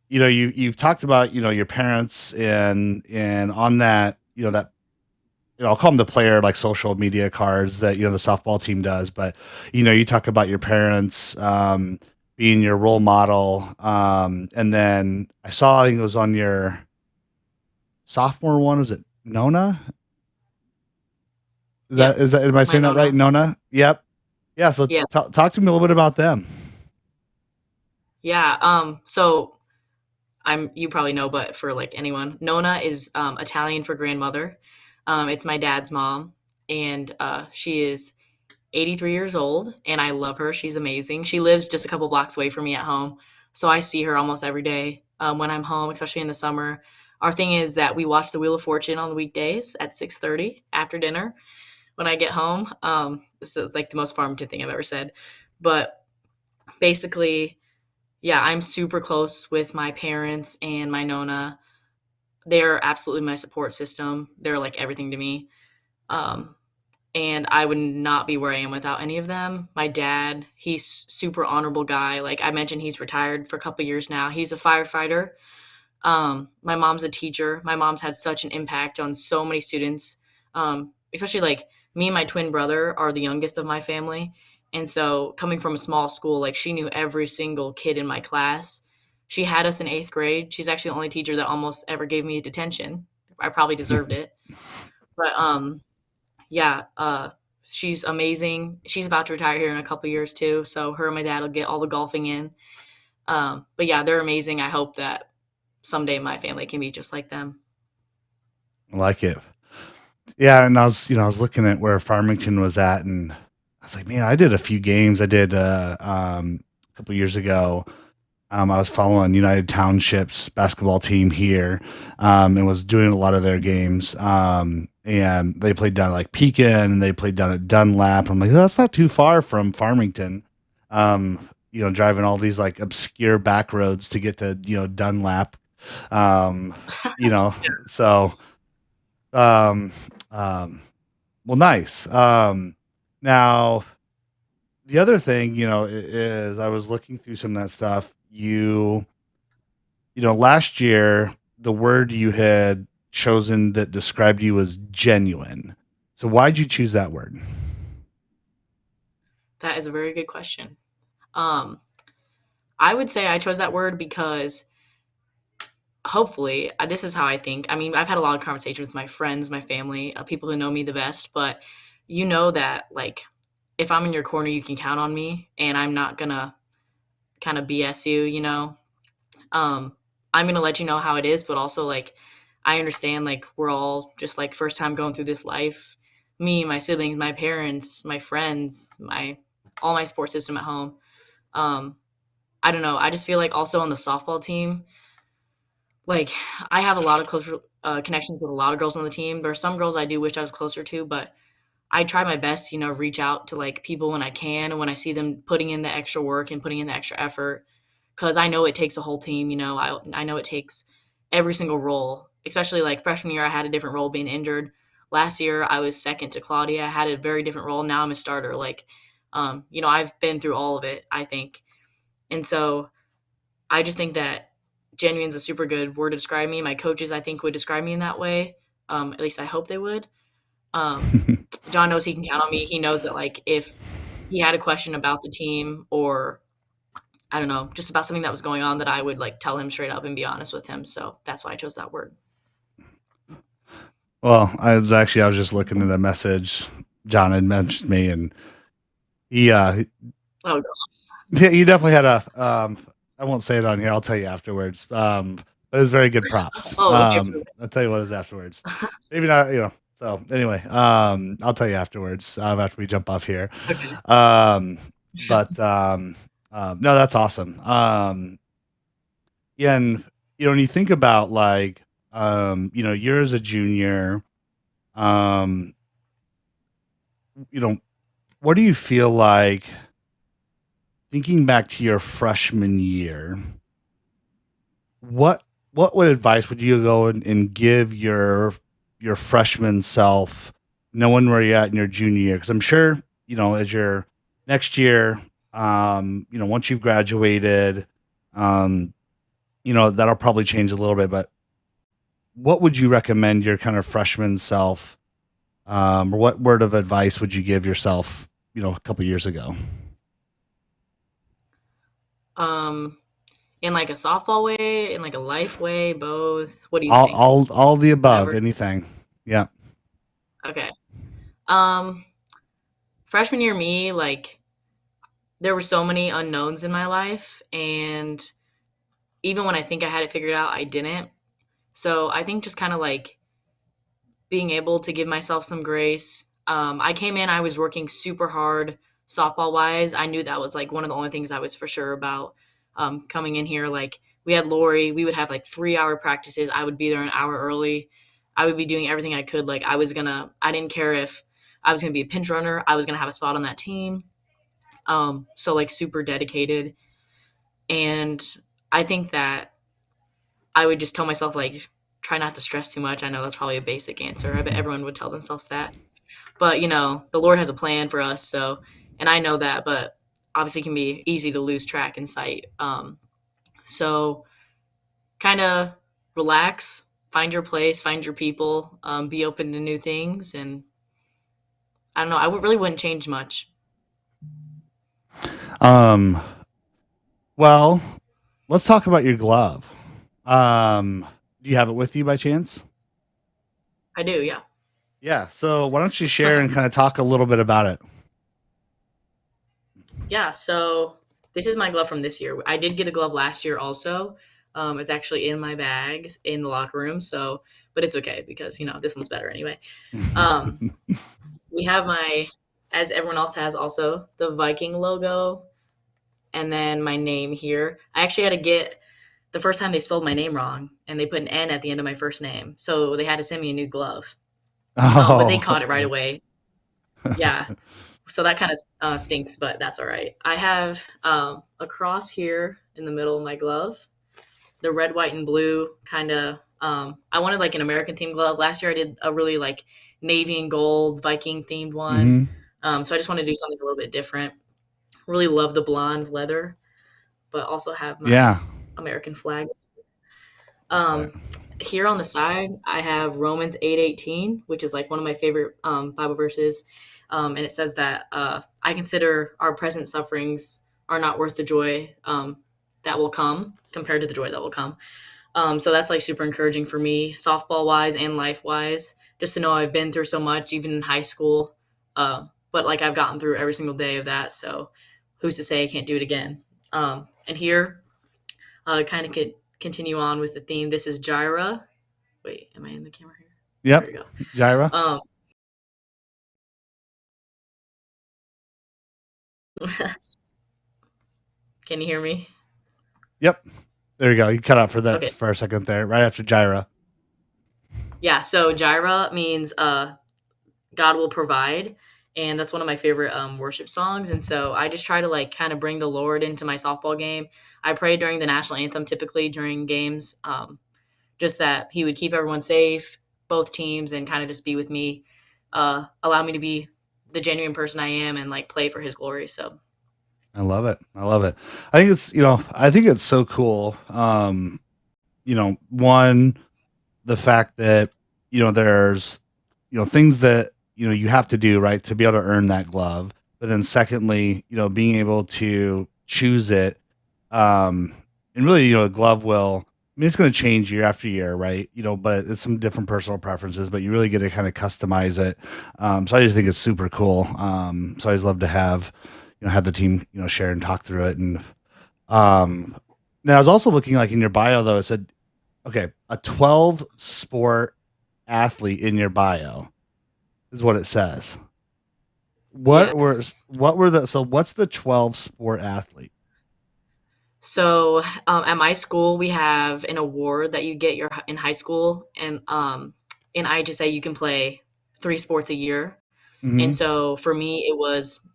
you've talked about, your parents and on that, that, I'll call them the player like social media cards that, the softball team does. But, you talk about your parents, being your role model. And then I think it was on your sophomore one. Was it Nona? Yep. Am I My saying that right? Nona. Nona? Yep. Yeah. So Yes. talk to me a little bit about them. Yeah. So you probably know, but for like anyone, Nona is Italian for grandmother. It's my dad's mom, and she is 83 years old, and I love her. She's amazing. She lives just a couple blocks away from me at home, so I see her almost every day when I'm home, especially in the summer. Our thing is that we watch the Wheel of Fortune on the weekdays at 6:30 after dinner when I get home. This is like the most Farmington thing I've ever said, but basically, yeah, I'm super close with my parents and my Nona. They're absolutely my support system. They're like everything to me. Um, and I would not be where I am without any of them. My dad, he's super honorable guy. Like I mentioned, he's retired for a couple years now. He's a firefighter. My mom's a teacher. My mom's had such an impact on so many students, especially like me and my twin brother are the youngest of my family. And so coming from a small school, like she knew every single kid in my class. She had us in eighth grade. She's actually the only teacher that almost ever gave me detention. I probably deserved it. But yeah, she's amazing. She's about to retire here in a couple years too. So her and my dad will get all the golfing in. But yeah, they're amazing. I hope that someday my family can be just like them. I like it. Yeah, and I was looking at where Farmington was at, and I was like, man, I did a few games. I did a couple years ago. I was following United Township's basketball team here, and was doing a lot of their games. And they played down at like Pekin, and they played down at Dunlap. I'm like, oh, that's not too far from Farmington. Driving all these like obscure back roads to get to Dunlap. Um, you know, so um, um, well, nice. Now the other thing, is I was looking through some of that stuff. Last year, the word you had chosen that described you was genuine. So why'd you choose that word? That is a very good question. Um, I would say I chose that word because hopefully, this is how I think. I mean, I've had a lot of conversations with my friends, my family, people who know me the best, but you know that like if I'm in your corner, you can count on me, and I'm not gonna kind of BS you, you know. Um, I'm gonna let you know how it is, but also like I understand like we're all just like first time going through this life. Me, my siblings, my parents, my friends, my all my support system at home. Um, I don't know. I just feel like also on the softball team, like I have a lot of close connections with a lot of girls on the team. There are some girls I do wish I was closer to, but I try my best, reach out to like people when I can and when I see them putting in the extra work and putting in the extra effort because I know it takes a whole team. I know it takes every single role, especially like freshman year. I had a different role being injured. Last year I was second to Claudia. I had a very different role. Now I'm a starter. Like, I've been through all of it, I think, and so I just think that genuine is a super good word to describe me. My coaches, I think, would describe me in that way. At least I hope they would. Um, John knows he can count on me. He knows that, like, if he had a question about the team or I don't know, just about something that was going on, that I would like tell him straight up and be honest with him. So that's why I chose that word. Well, I was just looking at a message John had mentioned me, and he Oh, he definitely had a I won't say it on here. I'll tell you afterwards. But it was very good props. oh, okay, I'll tell you what it was afterwards. Maybe not, So anyway, I'll tell you afterwards, after we jump off here. okay. Um, but no, that's awesome. Yeah, and when you think about like, you're as a junior, um, you know, what do you feel like thinking back to your freshman year? What what advice would you go and give your freshman self, knowing where you're at in your junior year? Because I'm sure as your next year, once you've graduated, um, that'll probably change a little bit. But what would you recommend your kind of freshman self, or what word of advice would you give yourself, a couple years ago? Um, in like a softball way, in like a life way, both. What do you All think? all all the above, Whatever. anything. Yeah. Okay. Um, Freshman year me, like there were so many unknowns in my life, and even when I think I had it figured out, I didn't. So I think just kind of like being able to give myself some grace. I came in, I was working super hard softball wise. I knew that was like one of the only things I was for sure about coming in here. Like we had Lori, we would have like 3 hour practices. I would be there an hour early. I would be doing everything I could. Like I didn't care if I was gonna be a pinch runner. I was gonna have a spot on that team. So like super dedicated. And I think that I would just tell myself like try not to stress too much. I know that's probably a basic answer. I bet everyone would tell themselves that. But, the Lord has a plan for us, so and I know that, but obviously it can be easy to lose track and sight. So kinda relax, find your place, find your people, be open to new things, and I don't know, really wouldn't change much. Um, well, let's talk about your glove. Do you have it with you by chance? I do, yeah. Yeah. So why don't you share and kind of talk a little bit about it? Yeah, so this is my glove from this year. I did get a glove last year also. It's actually in my bag in the locker room, so but it's okay because, this one's better anyway. Um, we have as everyone else has also, the Viking logo and then my name here. I actually had to get the first time they spelled my name wrong and they put an N at the end of my first name. So they had to send me a new glove. But they Oh, caught it right away. Yeah. So that kind of stinks, but that's all right. I have a cross here in the middle of my glove, the red, white, and blue kind of. I wanted like an American themed glove. Last year I did a really like navy and gold Viking themed one. hmm. So I just want to do something a little bit different. Really love the blonde leather, but also have my Yeah. American flag. Got it. Um, Here on the side, I have Romans 8:18, which is like one of my favorite Bible verses, and it says that I consider our present sufferings are not worth the joy that will come compared to the joy that will come. So that's like super encouraging for me, softball wise and life wise, just to know I've been through so much, even in high school. But like I've gotten through every single day of that. So who's to say I can't do it again? And here, kind of could continue on with the theme. This is Gyra. Wait, am I in the camera here? There Yep. we go. Gyra. Um, can you hear me? Yep. There you go. You cut out for that Okay. for a second there, right after Gyra. Yeah. So Gyra means God will provide. And that's one of my favorite worship songs. And so I just try to like kind of bring the Lord into my softball game. I pray during the national anthem, typically during games, just that He would keep everyone safe, both teams, and kind of just be with me, allow me to be the genuine person I am, and like play for His glory. So I love it. I love it. I think it's so cool. One, the fact that there's things that you have to do right to be able to earn that glove, but then secondly being able to choose it, um and really the glove will, I mean, it's going to change year after year, right? But it's some different personal preferences, but you really get to kind of customize it. So I just think it's super cool. So I always love to have the team share and talk through it. And um now I was also looking, like, in your bio, though, it said, okay, a 12 sport athlete in your bio is what it says. yes. What were the, so what's the 12 sport athlete? So at my school, we have an award that you get in high school, and in IHSA you can play 3 sports a year. And Mhm. so for me, it was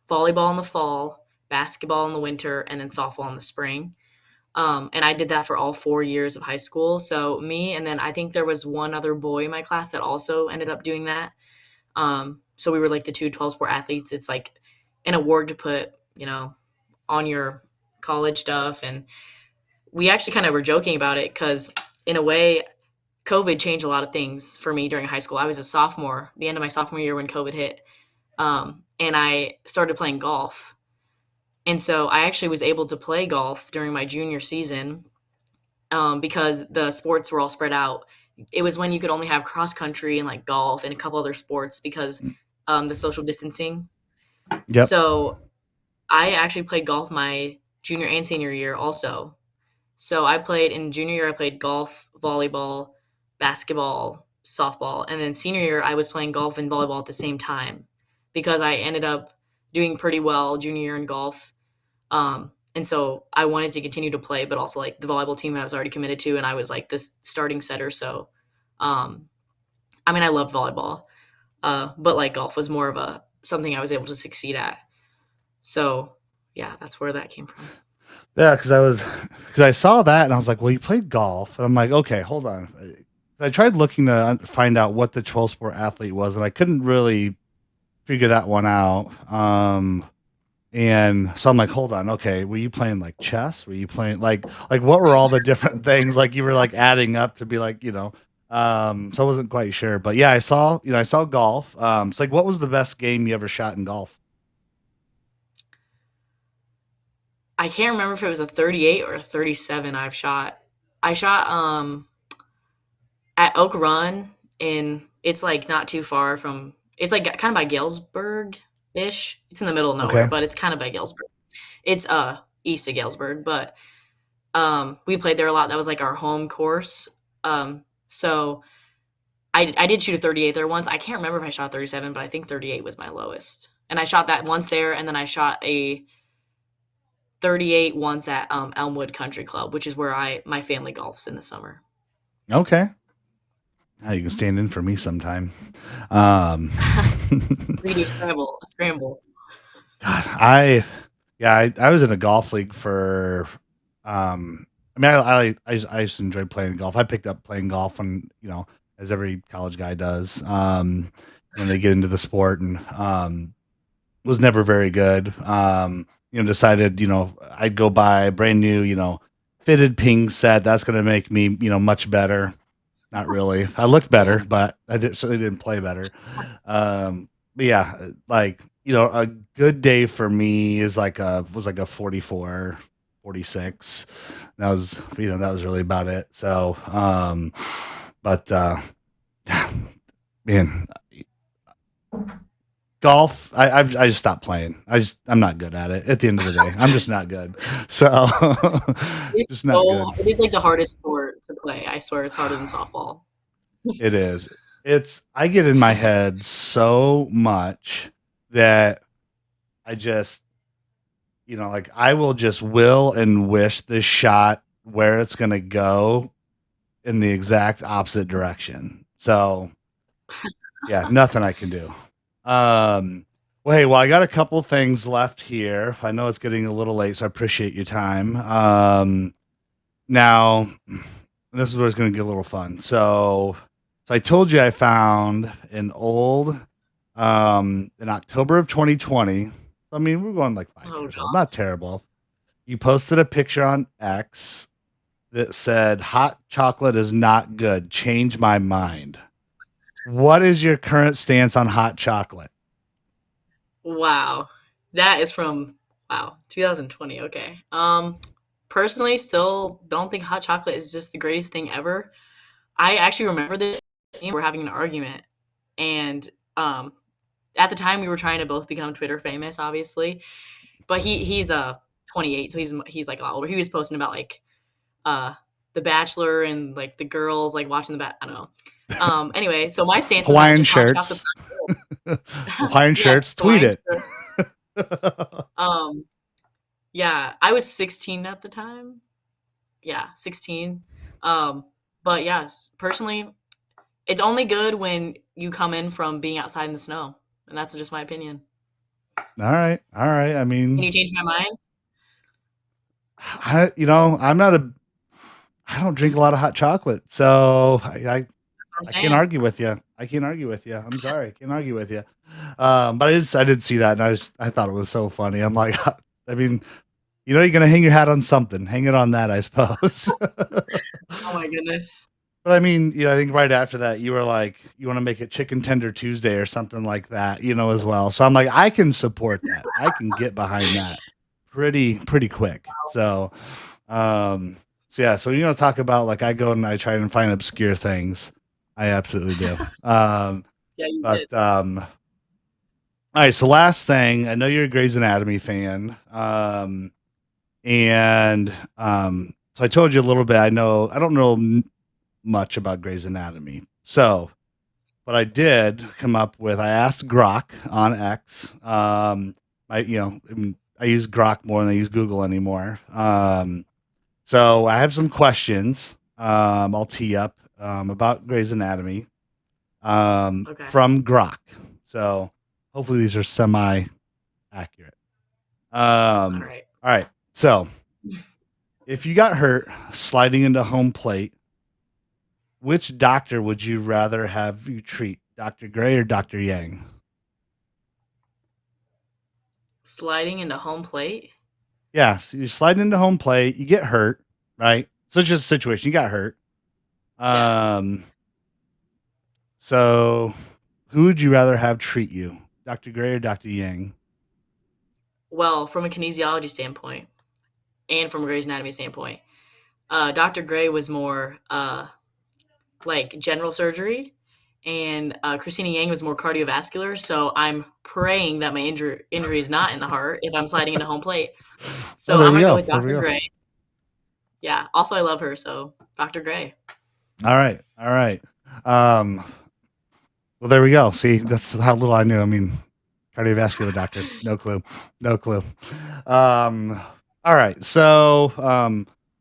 volleyball in the fall, basketball in the winter, and then softball in the spring. And I did that for all 4 years of high school. So me, and then I think there was one other boy in my class that also ended up doing that. So we were like the two 12 sport athletes. It's like an award to put, on your college stuff. And we actually kind of were joking about it because, in a way, COVID changed a lot of things for me during high school. I was a sophomore, the end of my sophomore year when COVID hit, and I started playing golf. And so I actually was able to play golf during my junior season because the sports were all spread out. It was when you could only have cross country and like golf and a couple other sports because the social distancing. Yep. So I actually played golf my junior and senior year also. So I played in junior year, I played golf, volleyball, basketball, softball. And then senior year, I was playing golf and volleyball at the same time because I ended up doing pretty well junior year in golf. And so I wanted to continue to play, but also like the volleyball team I was already committed to, and I was like this starting setter. So, um, I mean, I love volleyball, but like golf was more of a something I was able to succeed at. So, yeah, that's where that came from. Yeah, because I saw that and I was like, well, you played golf, and I'm like, okay, hold on. I tried looking to find out what the 12 sport athlete was, and I couldn't really figure that one out. And so I'm like, hold on, okay, were you playing like chess? Were you playing like what were all the different things like you were like adding up to be like, so I wasn't quite sure. But yeah, I saw golf. It's like what was the best game you ever shot in golf? I can't remember if it was a 38 or a 37 I've shot. I shot at Oak Run in it's like not too far from it's like kind of by Galesburg ish. It's in the middle of nowhere, Okay. but it's kind of by Galesburg. It's east of Galesburg, but we played there a lot. That was like our home course. So I did shoot a 38 there once. I can't remember if I shot 37, but I think 38 was my lowest. And I shot that once there, and then I shot a 38 once at Elmwood Country Club, which is where my family golfs in the summer. Okay. Now you can stand in for me sometime. Um, We do scramble. God, I was in a golf league for, I mean, I just enjoyed playing golf. I picked up playing golf when, as every college guy does, when they get into the sport, and was never very good. Decided, I'd go buy a brand new, fitted ping set. That's going to make me, much better. Not really. I looked better, Yeah. but certainly didn't play better. But yeah, like, a good day for me was like a 44, 46. That was really about it. So, but, man, golf, I just stopped playing. I'm not good at it at the end of the day. I'm just not good. So, just not good. It is like the hardest sport to play. I swear it's harder than softball. It is. I get in my head so much that I just, like I will just will and wish this shot where it's going to go in the exact opposite direction. So, yeah, nothing I can do. Well, hey, I got a couple things left here. I know it's getting a little late, so I appreciate your time. Now, this is where it's going to get a little fun. So I told you I found an old, in October of 2020. I mean, we're going like 5 years old. God. Not terrible. You posted a picture on X that said, "Hot chocolate is not good. Change my mind." What is your current stance on hot chocolate? Wow. That is from 2020. Okay. Personally still don't think hot chocolate is just the greatest thing ever. I actually remember that we were having an argument, and at the time we were trying to both become Twitter famous, obviously. But he's 28, so he's like a lot older. He was posting about like uh The Bachelor and like the girls like watching I don't know. Anyway, so my stance was that Hawaiian just hot chocolate's shirts. not good. Hawaiian Yes, shirts. Tweet Hawaiian it. shirt. Um Yeah, I was 16 at the time. Yeah, 16. Um, but yeah, personally, it's only good when you come in from being outside in the snow, and that's just my opinion. All right, all right. I Can mean, you change my mind? I'm not a. I don't drink a lot of hot chocolate, so That's what I'm I can't saying. argue with you. I can't argue with you. I'm sorry, I can't argue with you. But I did see that, and I thought it was so funny. I'm like, I mean, you're gonna hang your hat on something. Hang it on that, I suppose. Oh my goodness. But I mean, I think right after that, you were like, you want to make it Chicken Tender Tuesday or something like that, as well. So I'm like, I can support that. I can get behind that pretty quick. Um, so yeah, so talk about like I go and I try and find obscure things. I absolutely do. Yeah, you did. But all right, so last thing, I know you're a Grey's Anatomy fan. And so I told you a little bit. I don't know much about Grey's Anatomy. So, but I did come up with. I asked Grok on X. I use Grok more than I use Google anymore. So I have some questions. I'll tee up about Grey's Anatomy Okay. from Grok. So hopefully these are semi accurate. All All right. right. So if you got hurt sliding into home plate, which doctor would you rather have you treat, Dr. Gray or Dr. Yang? Sliding into home plate. Yeah, so you slide into home plate, you get hurt, right? Such a situation, you got hurt. Yeah. Um, so who would you rather have treat you, Dr. Gray or Dr. Yang? Well, from a kinesiology standpoint and from a Grey's Anatomy standpoint, Dr. Gray was more like general surgery, and Christina Yang was more cardiovascular. So I'm praying that my injury is not in the heart if I'm sliding into home plate. Oh, So there I'm we gonna go go. with There we Dr. go. Gray. Yeah. Also, I love her, so Dr. Gray. All right. All right. Um, well, there we go. See, that's how little I knew. I mean, cardiovascular doctor, no clue, no clue. Um, all right, so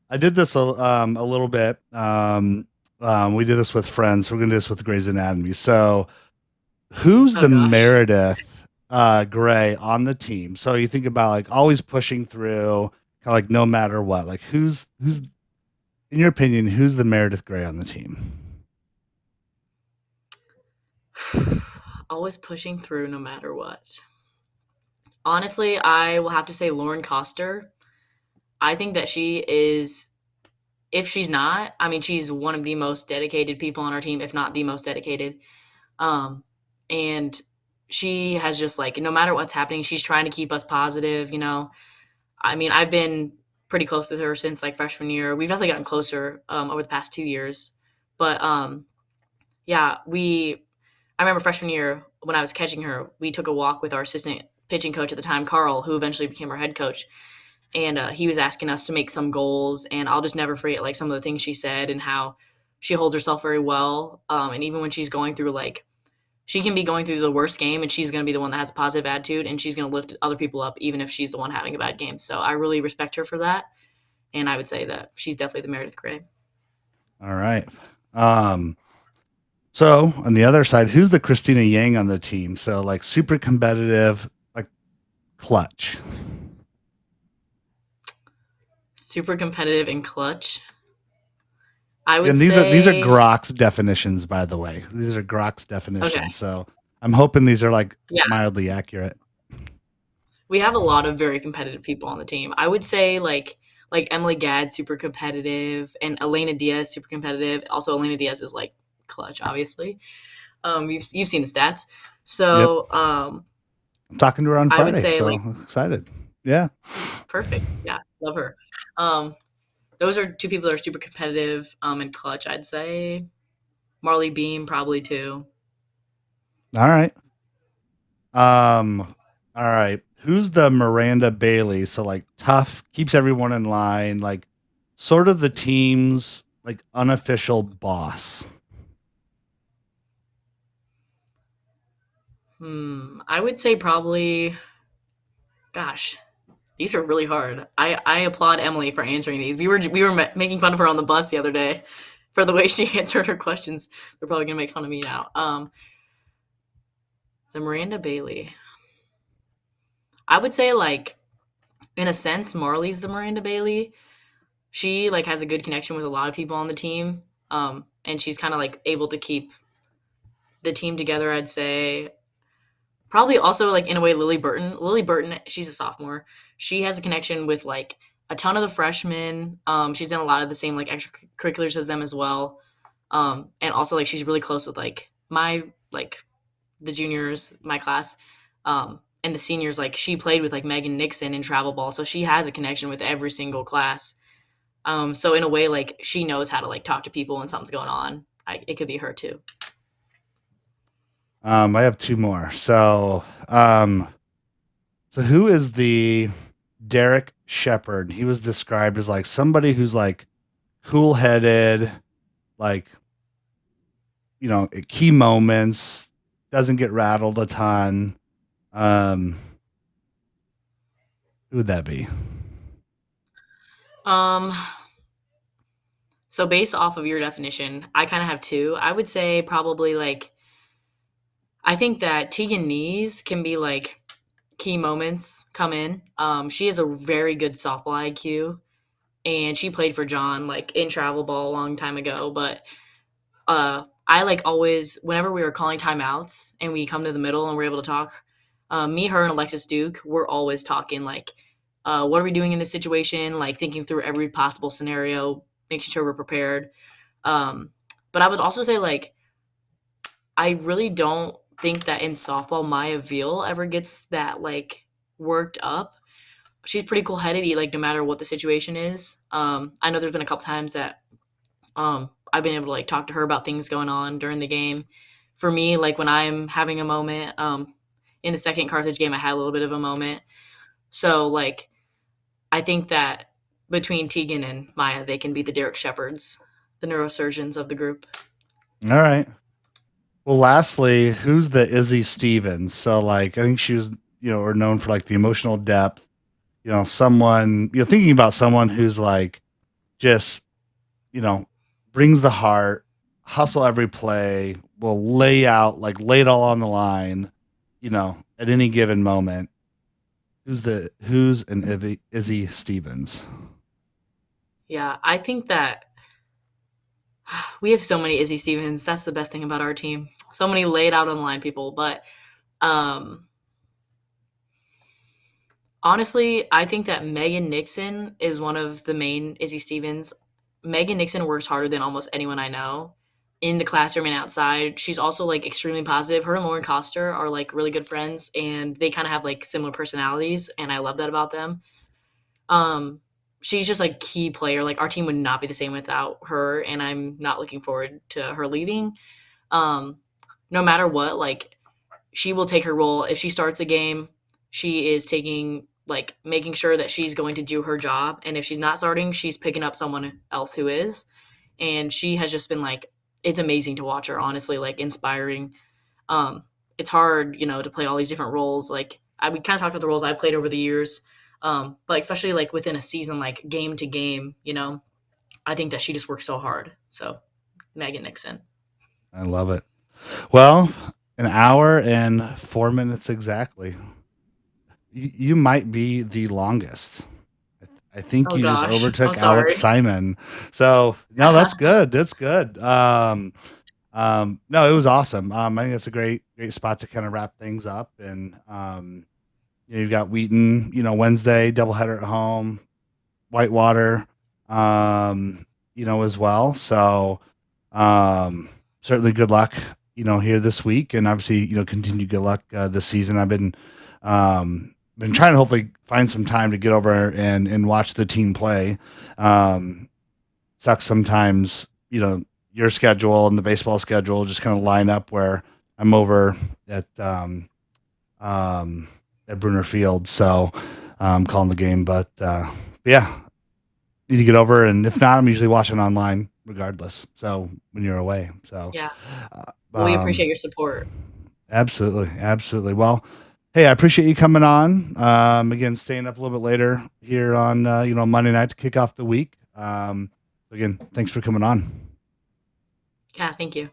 I did this a little bit. We did this with friends. We're gonna do this with Grey's Anatomy. So, who's Oh the gosh. Meredith Grey on the team? So you think about like always pushing through, kind of like no matter what. Like who's in your opinion, who's the Meredith Grey on the team? Always pushing through no matter what. Honestly, I will have to say Lauren Coster. I think that she is, if she's not, I mean, she's one of the most dedicated people on our team, if not the most dedicated. Um, and she has just like, no matter what's happening, she's trying to keep us positive, you know. I mean, I've been pretty close with her since like freshman year. We've definitely gotten closer over the past 2 years. But yeah, I remember freshman year when I was catching her, we took a walk with our assistant pitching coach at the time, Carl, who eventually became our head coach. And he was asking us to make some goals. And I'll just never forget like some of the things she said and how she holds herself very well. And even when she's going through like, she can be going through the worst game and she's going to be the one that has a positive attitude and she's going to lift other people up even if she's the one having a bad game. So I really respect her for that. And I would say that she's definitely the Meredith Grey. All right. Um, So on the other side, who's the Christina Yang on the team? So like super competitive, like clutch. Super competitive and clutch. I would And these are say, Grok's definitions, by the way. These are Grok's okay, definitions. So I'm hoping these are like yeah, mildly accurate. we have a lot of very competitive people on the team. I would say like Emily Gadd, super competitive, and Elena Diaz, super competitive. Also, Elena Diaz is like clutch, obviously. You've seen the stats. Yep. So I'm talking to her on I would Friday, say so like I'm excited. Yeah. perfect. Yeah, love her. Um, those are two people that are super competitive and clutch. I'd say Marley Beam probably too. All right. All right. Who's the Miranda Bailey? So like tough, keeps everyone in line, like sort of the team's like unofficial boss. I would say probably. Gosh, These are really hard. I applaud Emily for answering these. We were making fun of her on the bus the other day for the way she answered her questions. They're probably gonna make fun of me now. The Miranda Bailey. I would say like in a sense, Marley's the Miranda Bailey. She like has a good connection with a lot of people on the team, and she's kind of like able to keep the team together. I'd say probably also like in a way Lily Burton. Lily Burton, she's a sophomore. She has a connection with like a ton of the freshmen. She's in a lot of the same like extracurriculars as them as well. And also like she's really close with like the juniors, my class, and the seniors. Like she played with like Megan Nixon in travel ball, so she has a connection with every single class. So in a way, like she knows how to like talk to people when something's going on. It could be her too. I have two more. So who is the Derek Shepard? He was described as like somebody who's like cool headed, like, at key moments, doesn't get rattled a ton. Um, who would that be? Um, so based off of your definition, I kind of have two. I would say probably like I think that Tegan Knees can be like key moments come in. She has a very good softball IQ, and she played for John like in travel ball a long time ago. But I like always whenever we were calling timeouts and we come to the middle and we're able to talk, me, her, and Alexis Duke, we're always talking like, what are we doing in this situation? Like thinking through every possible scenario, making sure we're prepared. Um, but I would also say like I really don't think that in softball Maya Veal ever gets that like worked up. She's pretty cool headed, like no matter what the situation is. I know there's been a couple times that I've been able to like talk to her about things going on during the game. For me, like when I'm having a moment, in the second Carthage game, I had a little bit of a moment. So like I think that between Tegan and Maya, they can be the Derek Shepards, the neurosurgeons of the group. All right. Well, lastly, who's the Izzy Stevens? So, like, I think she was, or known for like the emotional depth. Someone, thinking about someone who's like just, you know, brings the heart, hustle every play, will lay it all on the line, at any given moment. Who's an Izzy Stevens? Yeah, I think that we have so many Izzy Stevens. That's the best thing about our team. So many laid out on the line people. But um, honestly, I think that Megan Nixon is one of the main Izzy Stevens. Megan Nixon works harder than almost anyone I know in the classroom and outside. She's also like extremely positive. Her and Lauren Coster are like really good friends, and they kind of have like similar personalities, and I love that about them. Um, she's just like key player. Like our team would not be the same without her, and I'm not looking forward to her leaving. Um, no matter what, like she will take her role. If she starts a game, she is taking like making sure that she's going to do her job. And if she's not starting, she's picking up someone else who is. And she has just been like it's amazing to watch her, honestly, like inspiring. Um, it's hard, to play all these different roles. Like we kind of talked about the roles I played over the years. But especially like within a season, like game to game, I think that she just works so hard. So Megan Nixon. I love it. Well, an hour and 4 minutes exactly. You might be the longest. I think Oh you just gosh, I'm overtook Alex sorry. Simon. So no, that's good. That's good. No, it was awesome. I think that's a great spot to kind of wrap things up. And you've got Wheaton, Wednesday doubleheader at home, Whitewater, as well. So certainly good luck, here this week, and obviously, continued good luck this season. I've been trying to hopefully find some time to get over and watch the team play. Sucks sometimes, your schedule and the baseball schedule just kind of line up where I'm over at Bruner Field, so I'm calling the game. But yeah, need to get over, and if not, I'm usually watching online regardless. So when you're away, so Yeah. uh, Well, we appreciate your support. absolutely, absolutely. Well, Hey, I appreciate you coming on. Again, staying up a little bit later here on Monday night to kick off the week. Again, thanks for coming on. Yeah, thank you.